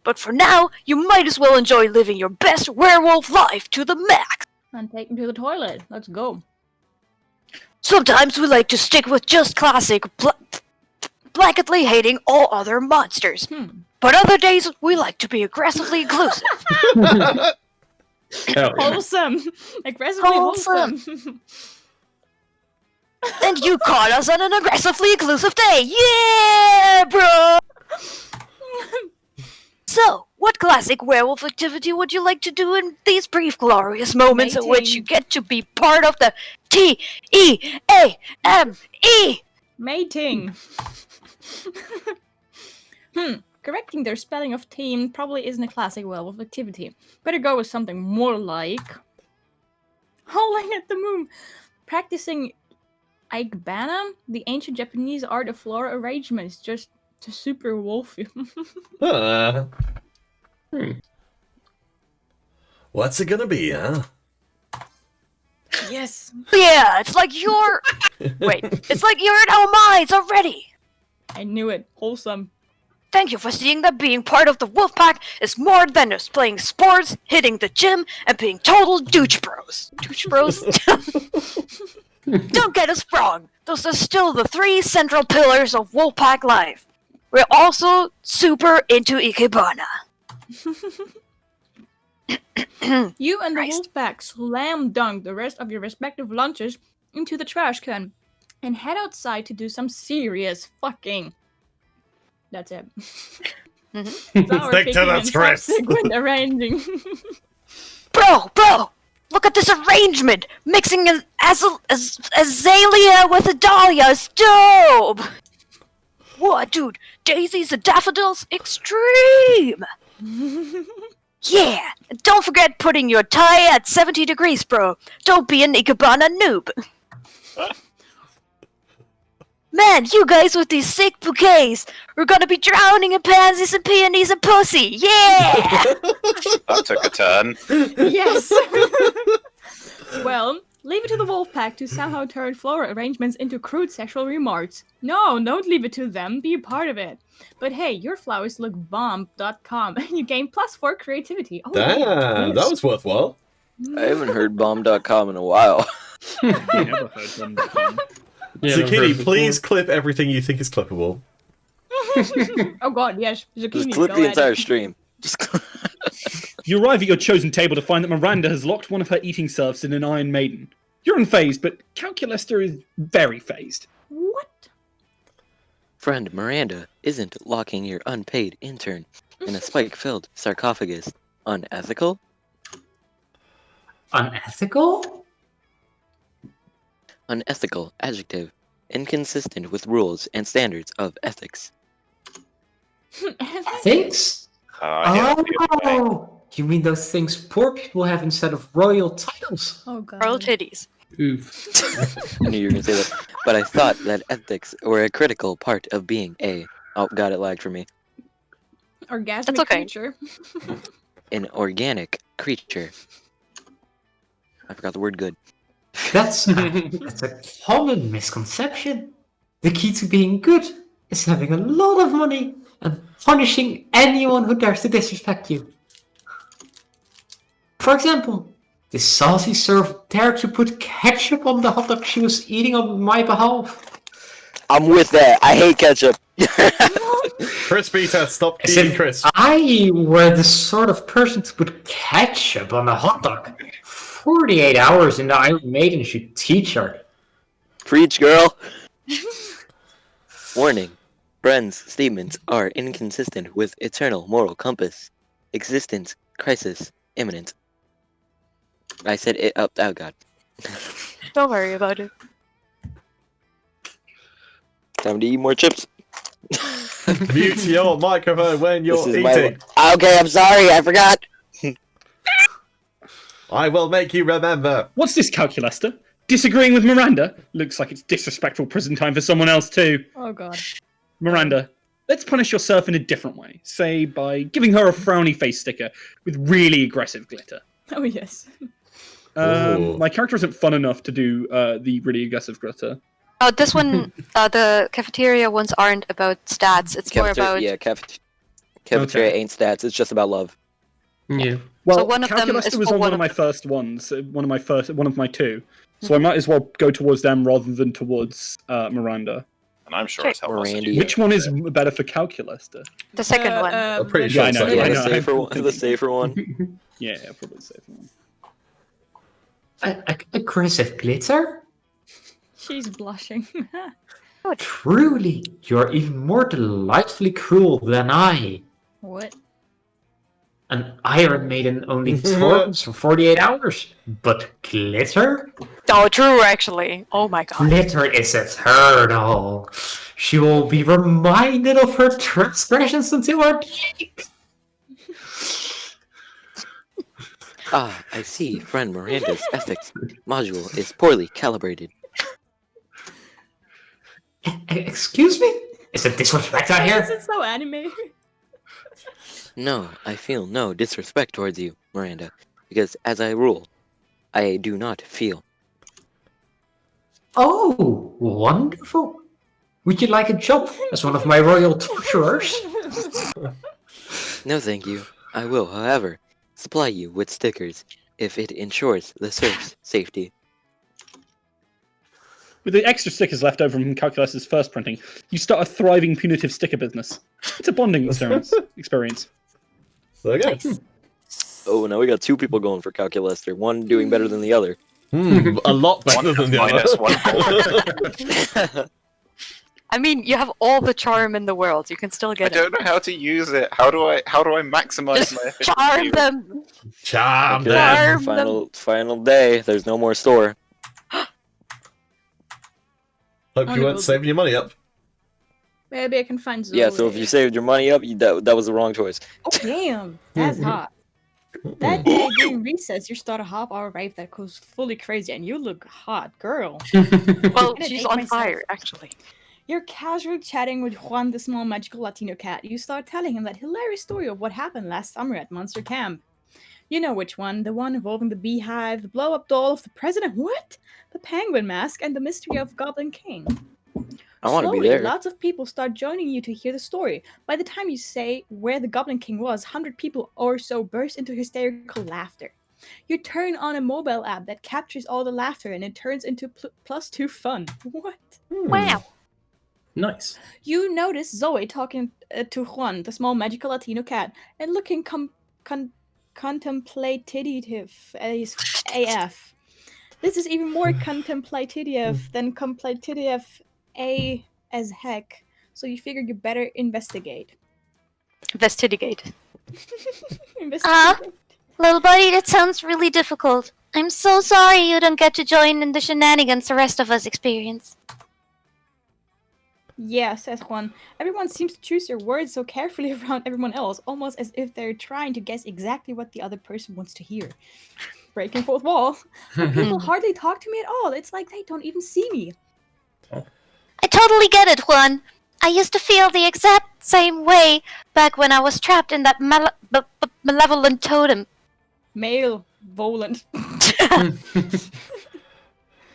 But for now, you might as well enjoy living your best werewolf life to the max. And take him to the toilet. Let's go. Sometimes we like to stick with just classic, blanketly hating all other monsters. But other days, we like to be aggressively inclusive. Hell yeah. Wholesome. Aggressively wholesome. And you caught us on an aggressively inclusive day. Yeah, bro! So, what classic werewolf activity would you like to do in these brief glorious moments in which you get to be part of the TEAME? Mating. Correcting their spelling of team probably isn't a classic werewolf activity. Better go with something more like howling at the moon. Practicing Aikbana, the ancient Japanese art of floral arrangement, is just to super wolfy. What's it gonna be, huh? Yes. Yeah, it's like you're... Wait, it's like you're in our minds already. I knew it. Wholesome. Thank you for seeing that being part of the Wolfpack is more than just playing sports, hitting the gym, and being total douche bros. Douche bros? Don't get us wrong. Those are still the 3 central pillars of Wolfpack life. We're also super into Ikebana. You and the Christ. wolf pack slam dunk the rest of your respective lunches into the trash can and head outside to do some serious fucking. That's it. Flower Stick to picking the and script. subsequent arranging. Bro! Look at this arrangement! Mixing an azalea with a dahlia is dope! What, dude? Daisies and daffodils? Extreme! Yeah! Don't forget putting your tie at 70 degrees, bro. Don't be an Ikebana noob. Man, you guys with these sick bouquets. We're gonna be drowning in pansies and peonies and pussy. Yeah! That took a turn. Yes! Well, leave it to the wolf pack to somehow turn floral arrangements into crude sexual remarks. No, don't leave it to them. Be a part of it. But hey, your flowers look bomb.com and you gain +4 creativity. Oh, Damn, yeah. that was worthwhile. I haven't heard bomb.com in a while. Never heard one before. Yeah, I've heard Zucchini, it please clip everything you think is clippable. Oh god, yes. Just Zucchini, clip go the at entire it. stream. Just You arrive at your chosen table to find that Miranda has locked one of her eating serfs in an Iron Maiden. You're unfazed, but Calculester is very phased. What? Friend Miranda isn't locking your unpaid intern in a spike-filled sarcophagus unethical? Unethical? Unethical adjective. Inconsistent with rules and standards of ethics. Things? Yeah, Oh, you mean those things poor people have instead of royal titles? Oh god. Royal titties. Oof. I knew you were going to say that. But I thought that ethics were a critical part of being a... Oh, God, it lagged for me. Orgasmic That's okay. creature. An organic creature. I forgot the word good. That's a common misconception. The key to being good is having a lot of money and punishing anyone who dares to disrespect you. For example, this saucy serf dared to put ketchup on the hot dog she was eating on my behalf. I'm with that. I hate ketchup. Chris Peter, stop As eating if Chris. I were the sort of person to put ketchup on a hot dog. 48 hours in the Iron Maiden should teach her. Preach, girl. Warning. Friend's statements are inconsistent with eternal moral compass. Existence, crisis, imminent. I said it up. Oh, God. Don't worry about it. Time to eat more chips. Mute your microphone when you're This is eating. Okay, I'm sorry. I forgot. I will make you remember. What's this, Calculester? Disagreeing with Miranda? Looks like it's disrespectful prison time for someone else too. Oh god. Miranda, let's punish your serf in a different way. Say by giving her a frowny face sticker with really aggressive glitter. Oh yes. Ooh. My character isn't fun enough to do the really aggressive glitter. This one, the cafeteria ones aren't about stats. It's more about. Yeah, cafeteria ain't stats. It's just about love. Yeah. Well, So one of them Calculester is was for on one one of my first ones, one of my two. So I might as well go towards them rather than towards Miranda. And I'm sure as hell wants to do Randy. that. Which one is better for Calculester? The second one. I'm pretty sure Yeah, I it's know, like yeah, I the know. safer one. The safer one. Yeah, probably the safer one. Aggressive glitter? She's blushing. Truly, you're even more delightfully cruel than I. What? An Iron Maiden only torments for 48 hours, but glitter? Oh, true, actually. Oh my god. Glitter is eternal. She will be reminded of her transgressions until her cheek. Ah, I see. Friend Miranda's ethics module is poorly calibrated. Excuse me? Is it disrespect I Why is hear? it so anime? No, I feel no disrespect towards you, Miranda, because as I rule, I do not feel. Oh, wonderful. Would you like a job as one of my royal torturers? No, thank you. I will, however, supply you with stickers if it ensures the serf's safety. With the extra stickers left over from Calculus's first printing, you start a thriving punitive sticker business. It's a bonding experience. There you go. Oh, now we got two people going for Calculester. One doing better than the other. A lot better than the Minus other. 1 I mean, you have all the charm in the world. You can still I get it. don't know how to use it. How do I maximize Just my efficiency? charm them. Charm Okay, them. final day. There's no more store. Hope you weren't saving your money up. Maybe I can find Zoe. Yeah, so if you saved your money up, that was the wrong choice. Oh, damn. That's hot. That day during recess, you start a half-hour rave that goes fully crazy, and you look hot, girl. Well, gonna she's date on myself. fire, actually. You're casually chatting with Juan, the small magical Latino cat. You start telling him that hilarious story of what happened last summer at Monster Camp. You know which one, the one involving the beehive, the blow-up doll of the president, what? The penguin mask, and the mystery of Goblin King. I want to be Slowly, there. lots of people start joining you to hear the story. By the time you say where the Goblin King was, 100 people or so burst into hysterical laughter. You turn on a mobile app that captures all the laughter and it turns into +2 fun. What? Wow. Nice. You notice Zoe talking to Juan, the small magical Latino cat, and looking contemplative as AF. This is even more contemplative than contemplative A as heck, so you figure you better investigate. Investigate. Investigate. Little buddy, that sounds really difficult. I'm so sorry you don't get to join in the shenanigans the rest of us experience. Yeah, says Juan. Everyone seems to choose their words so carefully around everyone else, almost as if they're trying to guess exactly what the other person wants to hear. Breaking fourth wall. But people hardly talk to me at all. It's like they don't even see me. I totally get it, Juan. I used to feel the exact same way back when I was trapped in that malevolent totem. Male volant.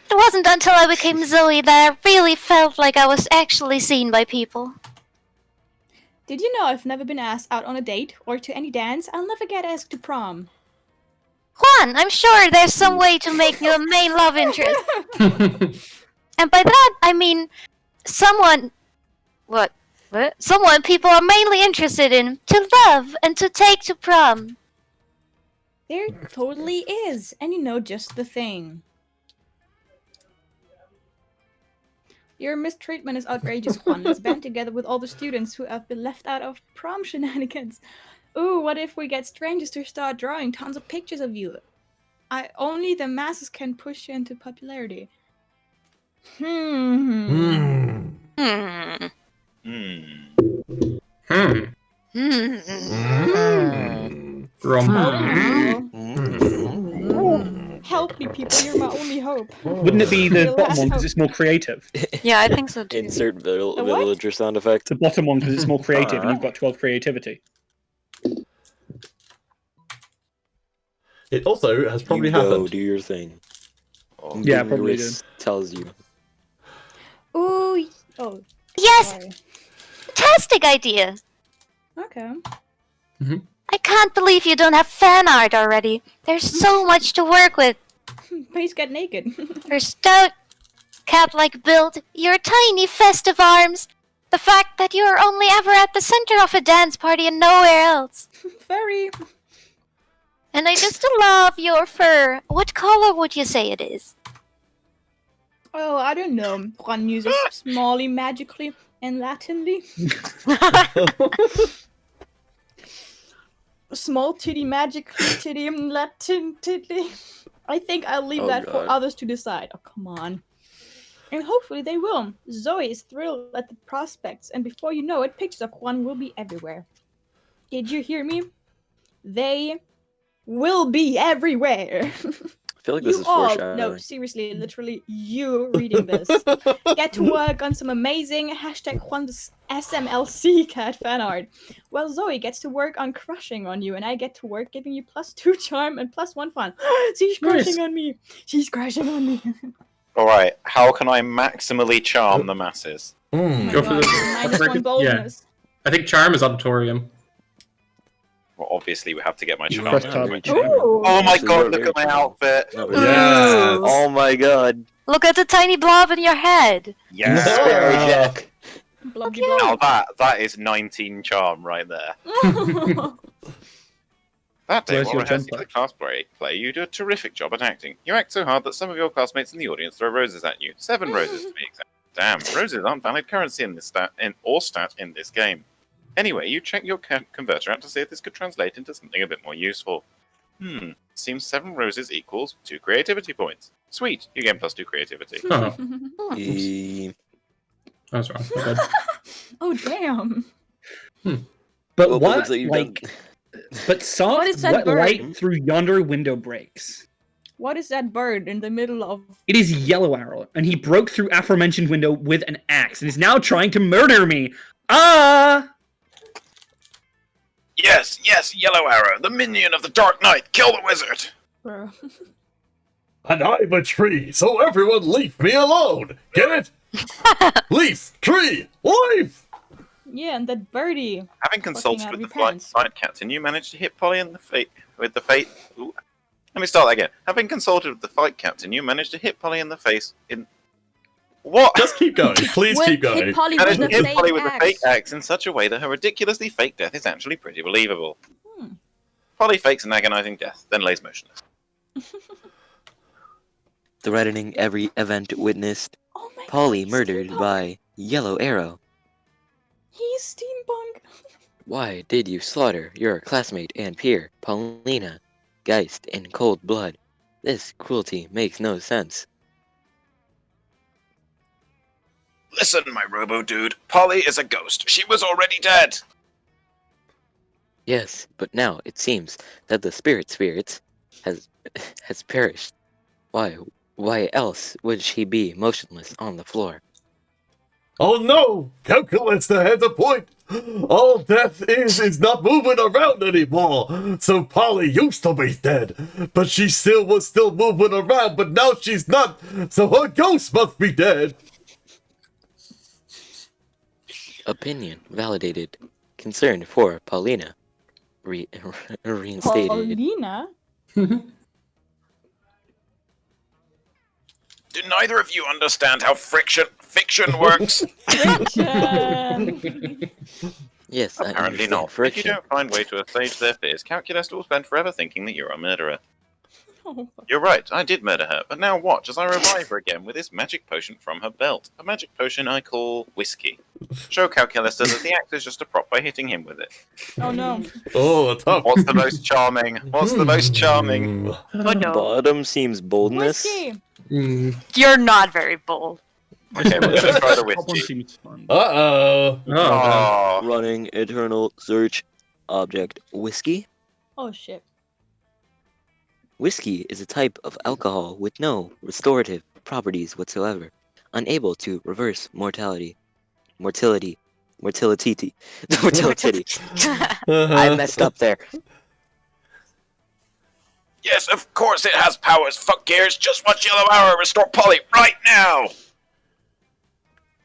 It wasn't until I became Zoe that I really felt like I was actually seen by people. Did you know I've never been asked out on a date or to any dance? I'll never get asked to prom. Juan, I'm sure there's some way to make you a main love interest. And by that, I mean someone... What? Someone people are mainly interested in, to love, and to take to prom. There totally is, and you know just the thing. Your mistreatment is outrageous, Juan. Let's band together with all the students who have been left out of prom shenanigans. Ooh, what if we get strangers to start drawing tons of pictures of you? Only the masses can push you into popularity. Hmm. Help me, people. You're my only hope. Wouldn't it be the Your bottom last one because hope. it's more creative? Yeah, I think so too. Insert what? villager sound effect. The bottom one because it's more creative and you've got 12 creativity. It also has probably you go, happened. do your thing. Yeah, probably Lewis tells you. Ooh. Oh. Yes, Sorry. fantastic idea. Okay. I can't believe you don't have fan art already. There's so much to work with. Please get naked. Your stout, cat-like build, your tiny festive arms, the fact that you are only ever at the center of a dance party and nowhere else. Very. And I just love your fur. What color would you say it is? Oh, I don't know. Juan uses smally magically and Latinly. Small titty magically titty Latin titty. I think I'll leave that for others to decide. Oh, come on. And hopefully they will. Zoe is thrilled at the prospects, and before you know it, pictures of Juan will be everywhere. Did you hear me? They will be everywhere. I feel like this You is all, foreshadowing. no, seriously, literally, you reading this. Get to work on some amazing #Juan's SMLC cat fan art. Well, Zoe gets to work on crushing on you, and I get to work giving you +2 charm and +1 fun. She's crushing on me. She's crushing on me. Alright, how can I maximally charm the masses? Oh my Go for God, the- -1 boldness. I think charm is auditorium. Well, obviously we have to get my charm. Press tab. Ooh. Oh my This is god, not look very at my charming. outfit! Yes. Oh my god. Look at the tiny blob in your head. Yes! Sparrow Jack. Blobby Now blob. that is 19 charm right there. That day, Where's while your rehearsing jumper? the class play, you do a terrific job at acting. You act so hard that some of your classmates in the audience throw roses at you. 7 roses to be exact. Damn, roses aren't valid currency in this stat in this game. Anyway, you check your converter out to see if this could translate into something a bit more useful. Seems 7 roses equals 2 creativity points. Sweet, you gain +2 creativity. Oh, Oh, I was wrong. My bad. Oh, damn. But well, what? looks like you've Like, done- But soft, What is that wet bird? light through yonder window breaks. What is that bird in the middle of? It is Yellow Arrow, and he broke through aforementioned window with an axe, and is now trying to murder me. Ah! Yes, Yellow Arrow, the minion of the Dark Knight. Kill the wizard. Bro. And I'm a tree, so everyone leave me alone. Get it? Leaf, tree, leaf. Yeah, and that birdie. Having consulted out with of the your flight captain, you managed to hit Polly in the face with the fate. Ooh. Let me start that again. Having consulted with the flight captain, you managed to hit Polly in the face in. What? Just keep going. Please keep going. Hit Polly Managed with to the hit Polly fake with a axe. fake axe in such a way that her ridiculously fake death is actually pretty believable. Hmm. Polly fakes an agonizing death, then lays motionless. Threatening every event witnessed, Oh my Polly God, murdered steampunk. by Yellow Arrow. He's steampunk. Why did you slaughter your classmate and peer, Paulina, Geist, in cold blood? This cruelty makes no sense. Listen, my robo-dude. Polly is a ghost. She was already dead. Yes, but now it seems that the spirits has perished. Why else would she be motionless on the floor? Oh no! Calculus has a point! All death is not moving around anymore! So Polly used to be dead, but she was still moving around, but now she's not, so her ghost must be dead! Opinion validated. Concern for Paulina. Reinstated. Paulina? Do neither of you understand how fiction works? Friction! Yes, I Apparently understand not. If you friction. don't find way to assuage their fears, Calculus will spend forever thinking that you're a murderer. Oh, You're right, I did murder her, but now watch as I revive her again with this magic potion from her belt. A magic potion I call whiskey. Show Calculus that the axe is just a prop by hitting him with it. oh no. Oh, tough. What's the most charming? What's the most charming? Oh no. Bottom seems boldness. Whiskey! You're not very bold. Okay, we're gonna try the Top one whiskey. seems fun. Uh-oh. Oh, Aww. Running eternal search object whiskey. Oh shit. Whiskey is a type of alcohol with no restorative properties whatsoever, unable to reverse mortality. Mortality. I messed up there. Yes, of course it has powers. Fuck cares. Just watch Yellow Arrow restore Polly right now.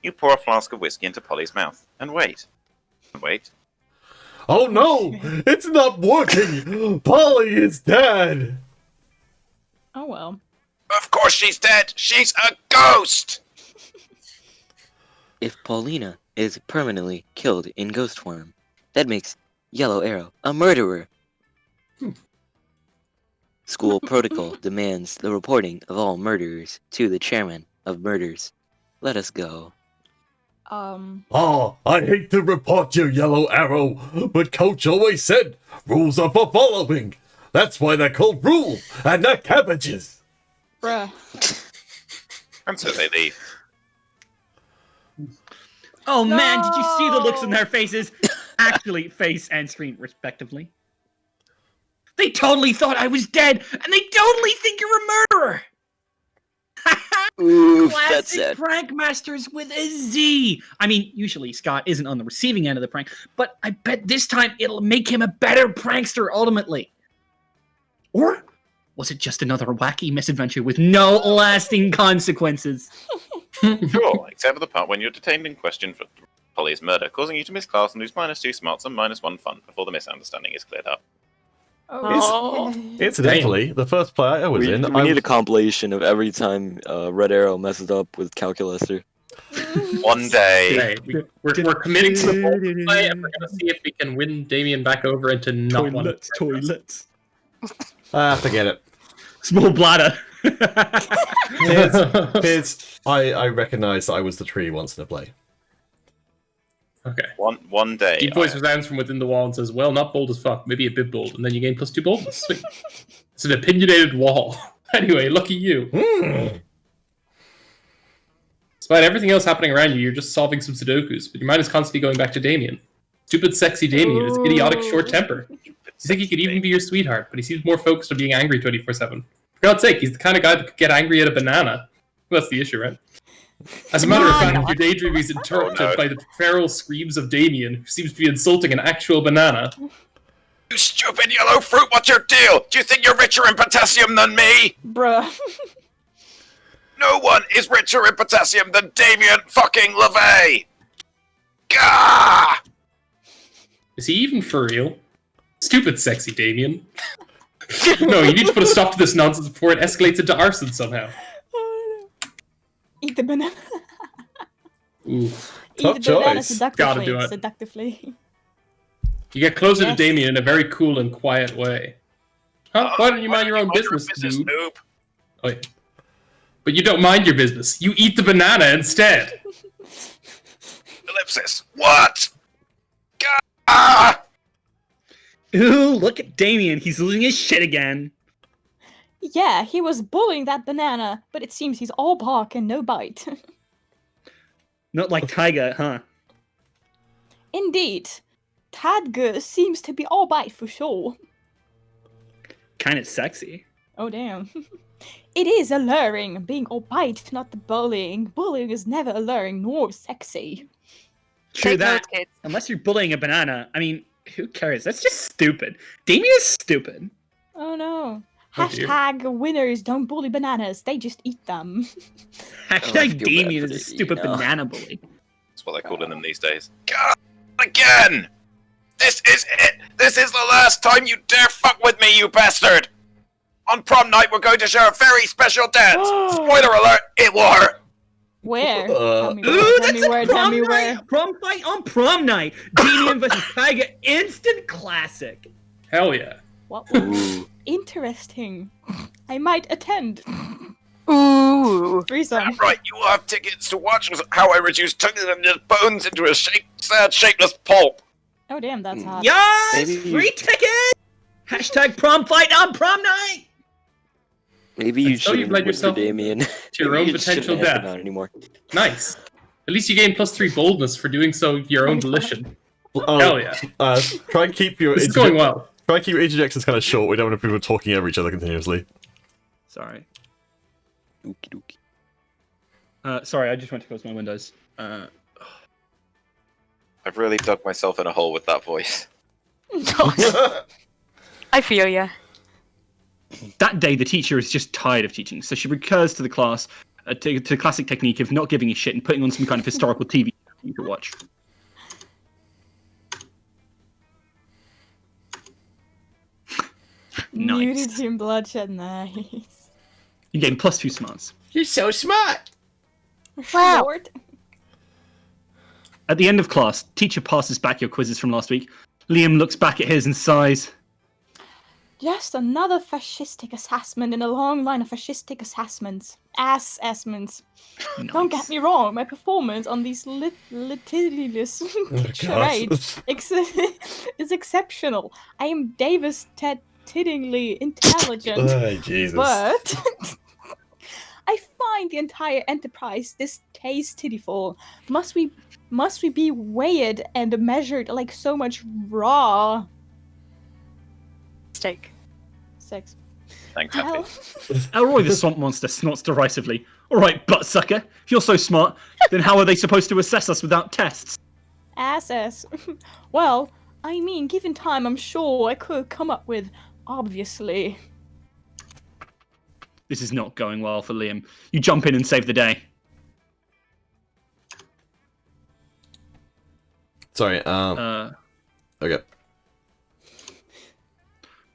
You pour a flask of whiskey into Polly's mouth and wait. Wait. Oh no! It's not working! Polly is dead! Oh well. Of course she's dead. She's a ghost. If Paulina is permanently killed in ghost form, that makes Yellow Arrow a murderer. School protocol demands the reporting of all murderers to the chairman of murders. Let us go. Oh, I hate to report you, Yellow Arrow, but Coach always said rules are for following. That's why they're called rules and not cabbages. Bruh. And so they leave. Oh man, did you see the looks No. on their faces? Actually, face and screen, respectively. They totally thought I was dead, and they totally think you're a murderer! Oof, that's Classic sad. prank masters with a Z! I mean, usually Scott isn't on the receiving end of the prank, but I bet this time it'll make him a better prankster ultimately. Or was it just another wacky misadventure with no lasting consequences? Sure, except for the part when you're detained and questioned for Polly's murder, causing you to miss class and lose -2 smarts and -1 fun before the misunderstanding is cleared up. Oh. Incidentally, the first play I was We in, need a compilation of every time Red Arrow messes up with Calculaster. One day. okay. We're committing to the whole play, and we're gonna see if we can win Damien back over into not one. Toilets. forget it. Small bladder. I recognised that I was the tree once in a play. Okay. One day. Deep voice resounds from within the wall and says, "Well, not bold as fuck, maybe a bit bold," and then you gain +2 boldness. Sweet. It's an opinionated wall. Anyway, lucky you. Despite everything else happening around you, you're just solving some Sudokus, but your mind is constantly going back to Damien. Stupid, sexy Damien with his idiotic short Ooh. temper. You think he could even be your sweetheart, but he seems more focused on being angry 24/7. For God's sake, he's the kind of guy that could get angry at a banana. Well, that's the issue, right? As a matter of fact, your daydream is interrupted by the feral screams of Damien, who seems to be insulting an actual banana. You stupid yellow fruit, what's your deal? Do you think you're richer in potassium than me? Bruh. No one is richer in potassium than Damien fucking LaVey! Gah! Is he even for real? Stupid, sexy Damien. No, you need to put a stop to this nonsense before it escalates into arson somehow. Eat the banana. Ooh. Tough Eat the banana choice. seductively. Gotta do it. Seductively. You get closer to Yes. Damien in a very cool and quiet way. Huh? Why don't you mind your own business, dude? noob? Oh, yeah. But you don't mind your business. You eat the banana instead. Ellipsis. What? Gah! Ooh, look at Damien. He's losing his shit again. Yeah, he was bullying that banana, but it seems he's all bark and no bite. Not like Tiger, huh? Indeed. Tadger seems to be all bite for sure. Kind of sexy. Oh damn. It is alluring, being all bite, not the bullying. Bullying is never alluring nor sexy. True Take that. notes, kids. Unless you're bullying a banana. I mean, who cares? That's just stupid. Damien is stupid. Oh no. Oh, dear. Hashtag winners don't bully bananas, they just eat them. Hashtag feel bad Damien for is a the- stupid you know. banana bully. That's what they're calling them these days. God, again! This is it! This is the last time you dare fuck with me, you bastard! On prom night, we're going to share a very special dance! Spoiler alert, it were! Where? Uh, Tell me Ooh, where, tell that's me a where, prom tell me night! where. Prom fight on prom night! Damien versus Tiger, instant classic! Hell yeah. What? Interesting. I might attend. Ooh. Threesome. Right, you will have tickets to watch how I reduce tongues and bones into a sad, shapeless pulp. Oh damn, that's hot. Yes! Maybe- Free ticket! Hashtag prom fight on prom night! Maybe you And so you've shouldn't led whisper yourself Damien. To your Maybe own you just potential shouldn't ask death. about it anymore. Nice. At least you gain +3 boldness for doing so of your own volition. Oh, Hell yeah. Try and keep your This is going well. try and keep your interjections kind of short. We don't want people talking over each other continuously. Sorry. Okie dokie. Sorry, I just went to close my windows. I've really dug myself in a hole with that voice. I feel ya. That day, the teacher is just tired of teaching, so she recurs to the class, to the classic technique of not giving a shit and putting on some kind of historical TV for you to watch. Nice. Nudity and bloodshed, nice. You gain +2 smarts. You're so smart. Wow. Short. At the end of class, teacher passes back your quizzes from last week. Liam looks back at his and sighs. Just another fascistic assessment in a long line of fascistic assessments. Assessments. Don't get me wrong, my performance on these litigious charades is exceptional. I am devastatingly intelligent, Oh, Jesus. but I find the entire enterprise distasteful. Must we be weighed and measured like so much raw Steak. sex? Thanks, Hell. Happy. Elroy the swamp monster snorts derisively. Alright, buttsucker. If you're so smart, then how are they supposed to assess us without tests? Asses. Well, I mean, given time, I'm sure I could come up with, obviously. This is not going well for Liam. You jump in and save the day. Sorry. Okay.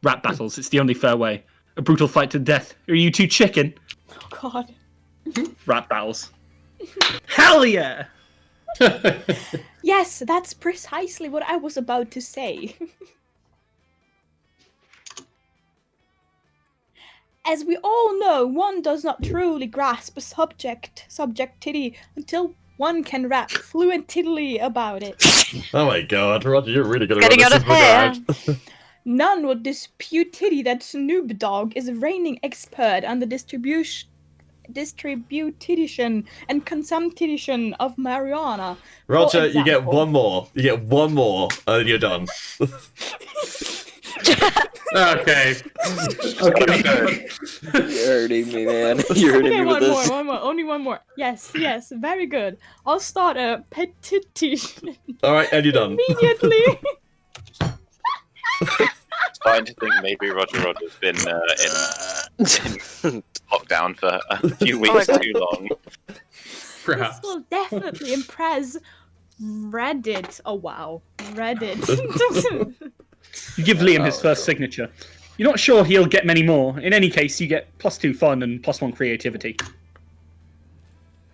Rap battles, it's the only fair way. A brutal fight to death. Are you too chicken? Oh god. Rap battles. Hell yeah! Yes, that's precisely what I was about to say. As we all know, one does not truly grasp a subjectivity until one can rap fluently about it. Oh my god, Roger, you're really gonna Getting run out this of into the hand. garage. None would dispute that Snoop Dogg is a reigning expert on the distribution and consumption of marijuana. Roger, you get example. one more. You get one more, and you're done. Okay. Okay. You're hurting me, man. You're hurting Okay, me with one more, this. one more, only one more. Yes, very good. I'll start a petition All right, and you're done. immediately. Starting to think maybe Roger Roger's been in lockdown for a few weeks too long. Perhaps. This will definitely impress Reddit. Oh wow, Reddit. You give Liam his first signature. You're not sure he'll get many more. In any case, you get +2 fun and +1 creativity.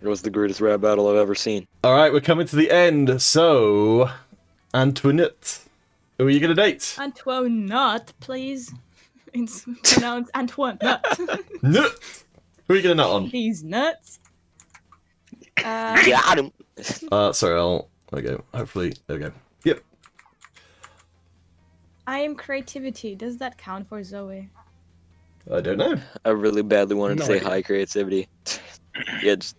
It was the greatest rap battle I've ever seen. All right, we're coming to the end. So, Antoinette, who are you going to date? Antoinette, please. It's pronounced Antoinette. Nut. Who are you going to nut on? He's nuts. Got him. Sorry, there we go. Hopefully, there we go. Yep. I am creativity. Does that count for Zoe? I don't know. I really badly wanted to No say idea. high creativity. Yeah, just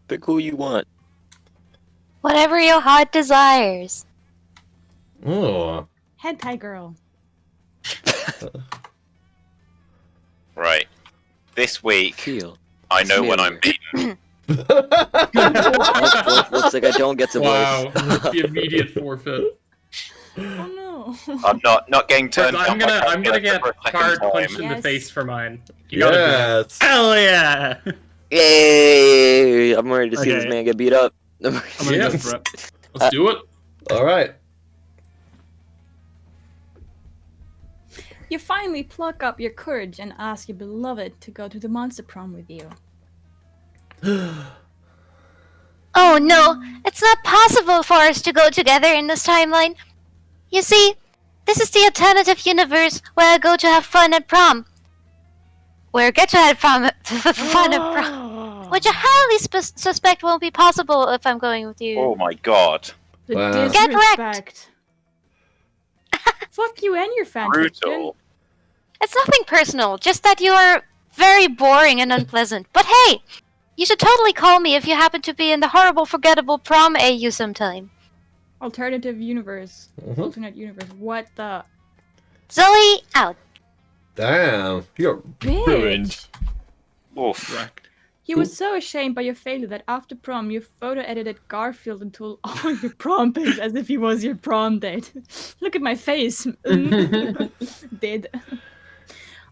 pick who you want. Whatever your heart desires. Oh. Hentai girl. Right. This week, Feel. I know when I'm Failure. beaten. Oh, looks like I don't get to Wow. voice. The immediate forfeit. Oh no. I'm not getting turned I'm down by gonna get calculator for a second hard time. punched in the Yes. face for mine. You gotta do it. Yes. Hell yeah! Yay! I'm ready to see this Okay. man get beat up. I'm gonna Yeah. go for it. Let's do it. All right. You finally pluck up your courage and ask your beloved to go to the monster prom with you. Oh no, it's not possible for us to go together in this timeline. You see, this is the alternative universe where I go to have fun at prom. Where I get to have fun at prom. Which I highly suspect won't be possible if I'm going with you. Oh my god. The Wow. Get disrespect. Fuck you and your fanfiction. Brutal. It's nothing personal, just that you are very boring and unpleasant. But hey, you should totally call me if you happen to be in the horrible, forgettable prom AU sometime. Alternative universe. Mhm. Alternate universe. What the Zoe, out. Damn. You're ruined. bitch? Oof. Right. He was so ashamed by your failure that after prom you photo edited Garfield until all your prom pics as if he was your prom date. Look at my face. Dead.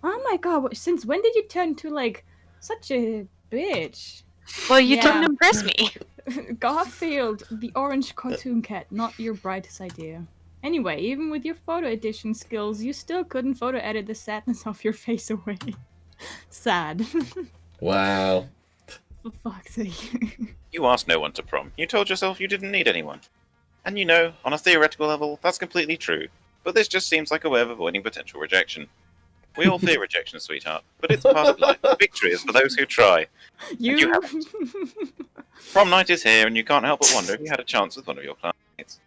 Oh my god, since when did you turn to like such a bitch? Well, you Yeah. didn't impress me. Garfield, the orange cartoon cat, not your brightest idea. Anyway, even with your photo edition skills, you still couldn't photo edit the sadness off your face away. Sad. Wow. For fuck's sake. You asked no one to prom. You told yourself you didn't need anyone. And you know, on a theoretical level, that's completely true. But this just seems like a way of avoiding potential rejection. We all fear rejection, sweetheart, but it's part of life. Victory is for those who try. You. Prom night is here, and you can't help but wonder if you had a chance with one of your classmates.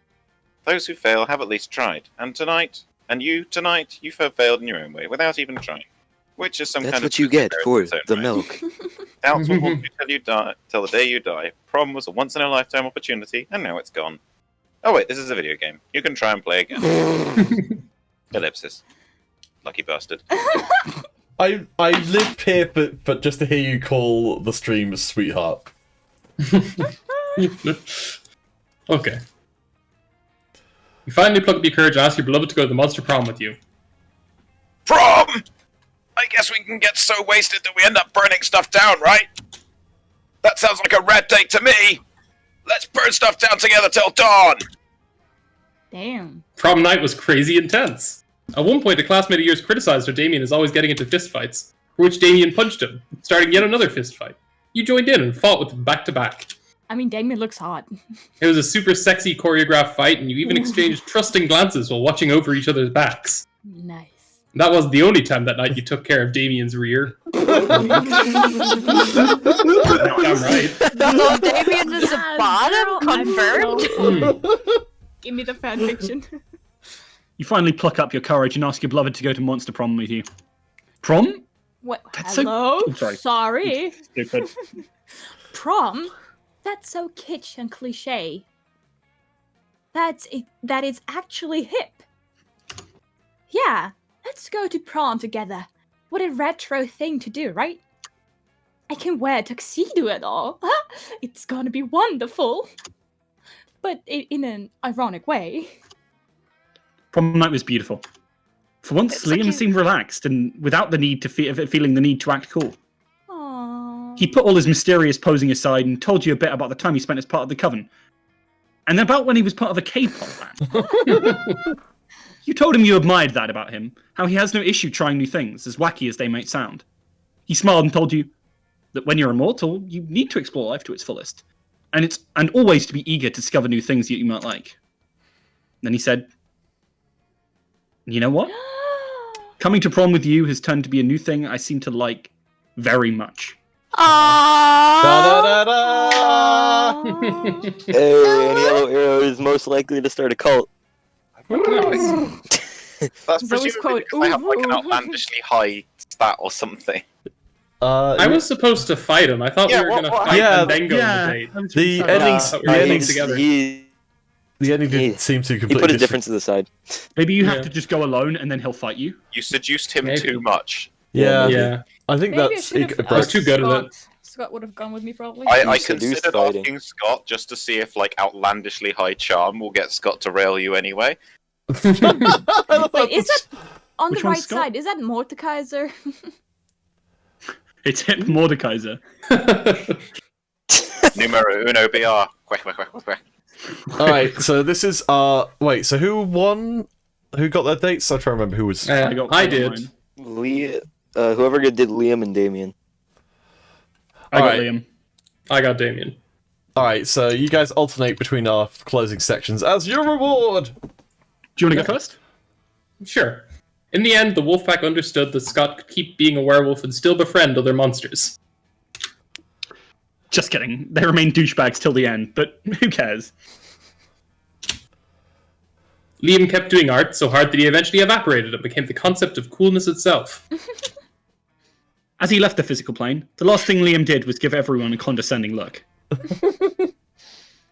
Those who fail have at least tried, and tonight, you have failed in your own way, without even trying. Which is some That's kind what of you get merit for in its own the right. milk. Doubts will haunt you till the day you die. Prom was a once-in-a-lifetime opportunity, and now it's gone. Oh wait, this is a video game. You can try and play again. Ellipsis. Lucky bastard. I live here for just to hear you call the stream sweetheart. Okay. You finally pluck up your courage and ask your beloved to go to the monster prom with you. Prom! I guess we can get so wasted that we end up burning stuff down, right? That sounds like a rad date to me! Let's burn stuff down together till dawn! Damn. Prom night was crazy intense. At one point, a classmate of yours criticized how Damien is always getting into fistfights, for which Damien punched him, starting yet another fistfight. You joined in and fought with him back to back. I mean, Damien looks hot. It was a super sexy choreographed fight, and you even exchanged trusting glances while watching over each other's backs. Nice. That wasn't the only time that night you took care of Damien's rear. Damn right. So Damien is a Yes, bottom? girl, I'm Confirmed? so- Give me the fanfiction. You finally pluck up your courage and ask your beloved to go to monster prom with you. Prom? What? That's so- Hello? Oh, sorry. Sorry. Stupid. Prom? That's so kitsch and cliche. That is actually hip. Yeah, let's go to prom together. What a retro thing to do, right? I can wear a tuxedo and all. It's gonna be wonderful. But in an ironic way. Prom night was beautiful. For once, It's like Liam you- seemed relaxed and without the need to feeling the need to act cool. Aww. He put all his mysterious posing aside and told you a bit about the time he spent as part of the Coven. And about when he was part of a K-pop band. You told him you admired that about him, how he has no issue trying new things, as wacky as they might sound. He smiled and told you that when you're immortal, you need to explore life to its fullest, and always to be eager to discover new things that you might like. Then he said, "You know what? Coming to prom with you has turned to be a new thing I seem to like very much." Da, da, da, da. Hey, and Yellow Arrow is most likely to start a cult. That's Zoe's presumably quote, because I have like an "Ooh." outlandishly high stat or something. I was supposed to fight him. I thought Yeah, we were what- going to what fight happened? and then go on the date. The Yeah, endings. but The we're endings. together. The ending He- did seem to He completely. put his different. differences aside. Maybe you have Yeah. to just go alone and then he'll fight you. You seduced him Maybe. too much. Yeah, Yeah. I think Maybe I that's. should have I was too good at it. Scott would have gone with me probably. I You seduced considered fighting. asking Scott just to see if like outlandishly high charm will get Scott to rail you anyway. Wait, is that on Which the one's right Scott? side? Is that Mordekaiser? It's hip Mordekaiser. Numero uno BR. Quack, quack, quack, quack, quack. All right, so this is wait. So who won? Who got their dates? I try to remember who was. I got did. mine. Whoever did Liam and Damien. I got Alright. Liam. I got Damien. All right, so you guys alternate between our closing sections as your reward. Do you want to go first? Sure. In the end, the Wolfpack understood that Scott could keep being a werewolf and still befriend other monsters. Just kidding. They remain douchebags till the end, but who cares? Liam kept doing art so hard that he eventually evaporated and became the concept of coolness itself. As he left the physical plane, the last thing Liam did was give everyone a condescending look.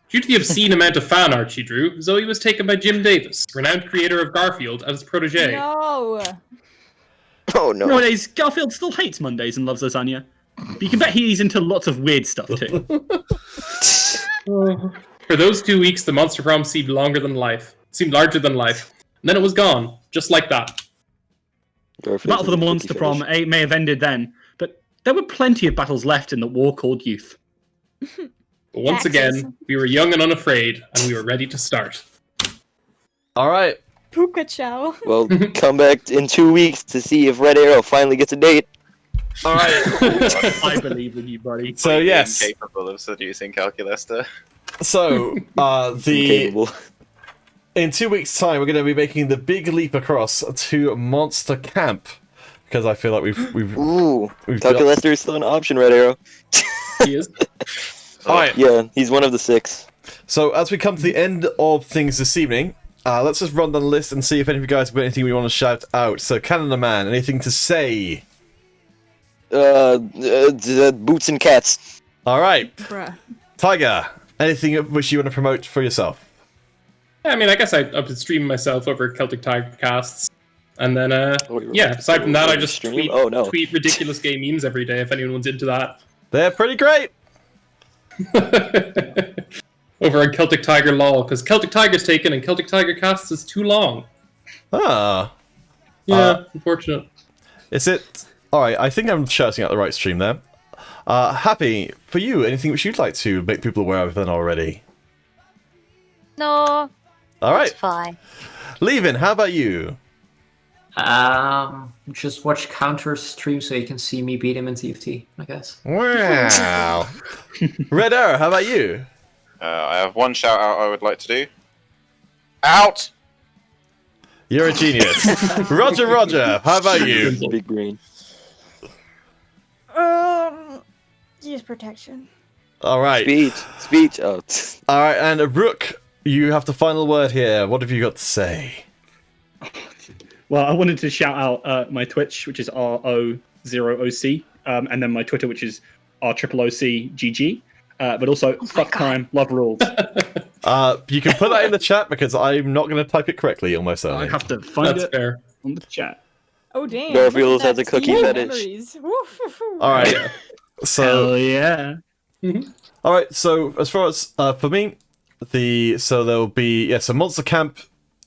Due to the obscene amount of fan art she drew, Zoe was taken by Jim Davis, renowned creator of Garfield, as protege. No. Oh no. Nowadays, Garfield still hates Mondays and loves lasagna. But you can bet he's into lots of weird stuff too. For those 2 weeks, the Monster Prom seemed larger than life. And then it was gone, just like that. The battle for the Monster Prom may have ended then, but there were plenty of battles left in the war called youth. But once Taxes. again, we were young and unafraid, and we were ready to start. All right, Puka Chow. Well, come back in 2 weeks to see if Red Arrow finally gets a date. all right. I believe in you, buddy. So yes, Incapable of seducing Calculester. so the Incapable. in 2 weeks' time we're going to be making the big leap across to Monster Camp because I feel like we've Ooh, we've got- Calculester is still an option, Red Arrow. He is. all right. Yeah, he's one of the 6. So as we come to the end of things this evening, let's just run down the list and see if any of you guys have got anything we want to shout out. So Canada Man, anything to say? Boots and cats. All right, Bruh. Tiger, anything which you want to promote for yourself? I mean, I guess I've been streaming myself over Celtic Tiger casts. And then, you're yeah, right. aside from that, I just Stream? tweet, Oh, no. tweet ridiculous gay memes every day if anyone's into that. They're pretty great. Over on Celtic Tiger LOL, because Celtic Tiger's taken and Celtic Tiger casts is too long. Ah, Yeah, unfortunate. is it? All right, I think I'm shouting out the right stream there. Happy, for you, anything which you'd like to make people aware of then already? No, All right, it's fine. Levin, how about you? Just watch Counter stream so you can see me beat him in TFT, I guess. Wow. Red Arrow, how about you? I have one shout out I would like to do. Out! You're a genius. Roger, how about you? Big brain. Use protection. All right. Speech. Oh. All right, and Rook, you have the final word here. What have you got to say? Well, I wanted to shout out my Twitch, which is R0OC, and then my Twitter, which is R0OCGG. But also, fuck time, love rules. You can put that in the chat because I'm not going to type it correctly on my I surname. have to find That's it fair. on the chat. Oh damn! Garfield look at has a that cookie steamy fetish. memories. Woof, woof, woof. All right. So Hell yeah. all right. So as far as for me, there'll be so Monster Camp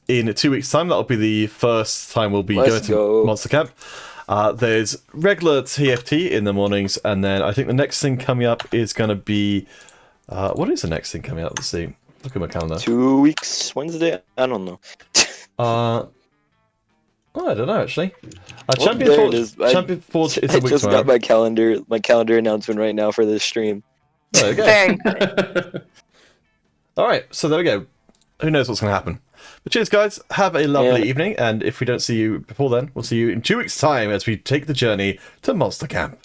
in 2 weeks' time. That'll be the first time we'll be Let's going to go. Monster Camp. There's regular TFT in the mornings, and then I think the next thing coming up is going to be what is the next thing coming up? Let's see. Look at my calendar. 2 weeks Wednesday. I don't know. Oh, I don't know actually. Oh, there it is. Champion Forge is I a week just tomorrow. got my calendar announcement right now for this stream. There we go. Very good. All right, so there we go. Who knows what's going to happen? But cheers, guys. Have a lovely Yeah. evening, and if we don't see you before then, we'll see you in 2 weeks' time as we take the journey to Monster Camp.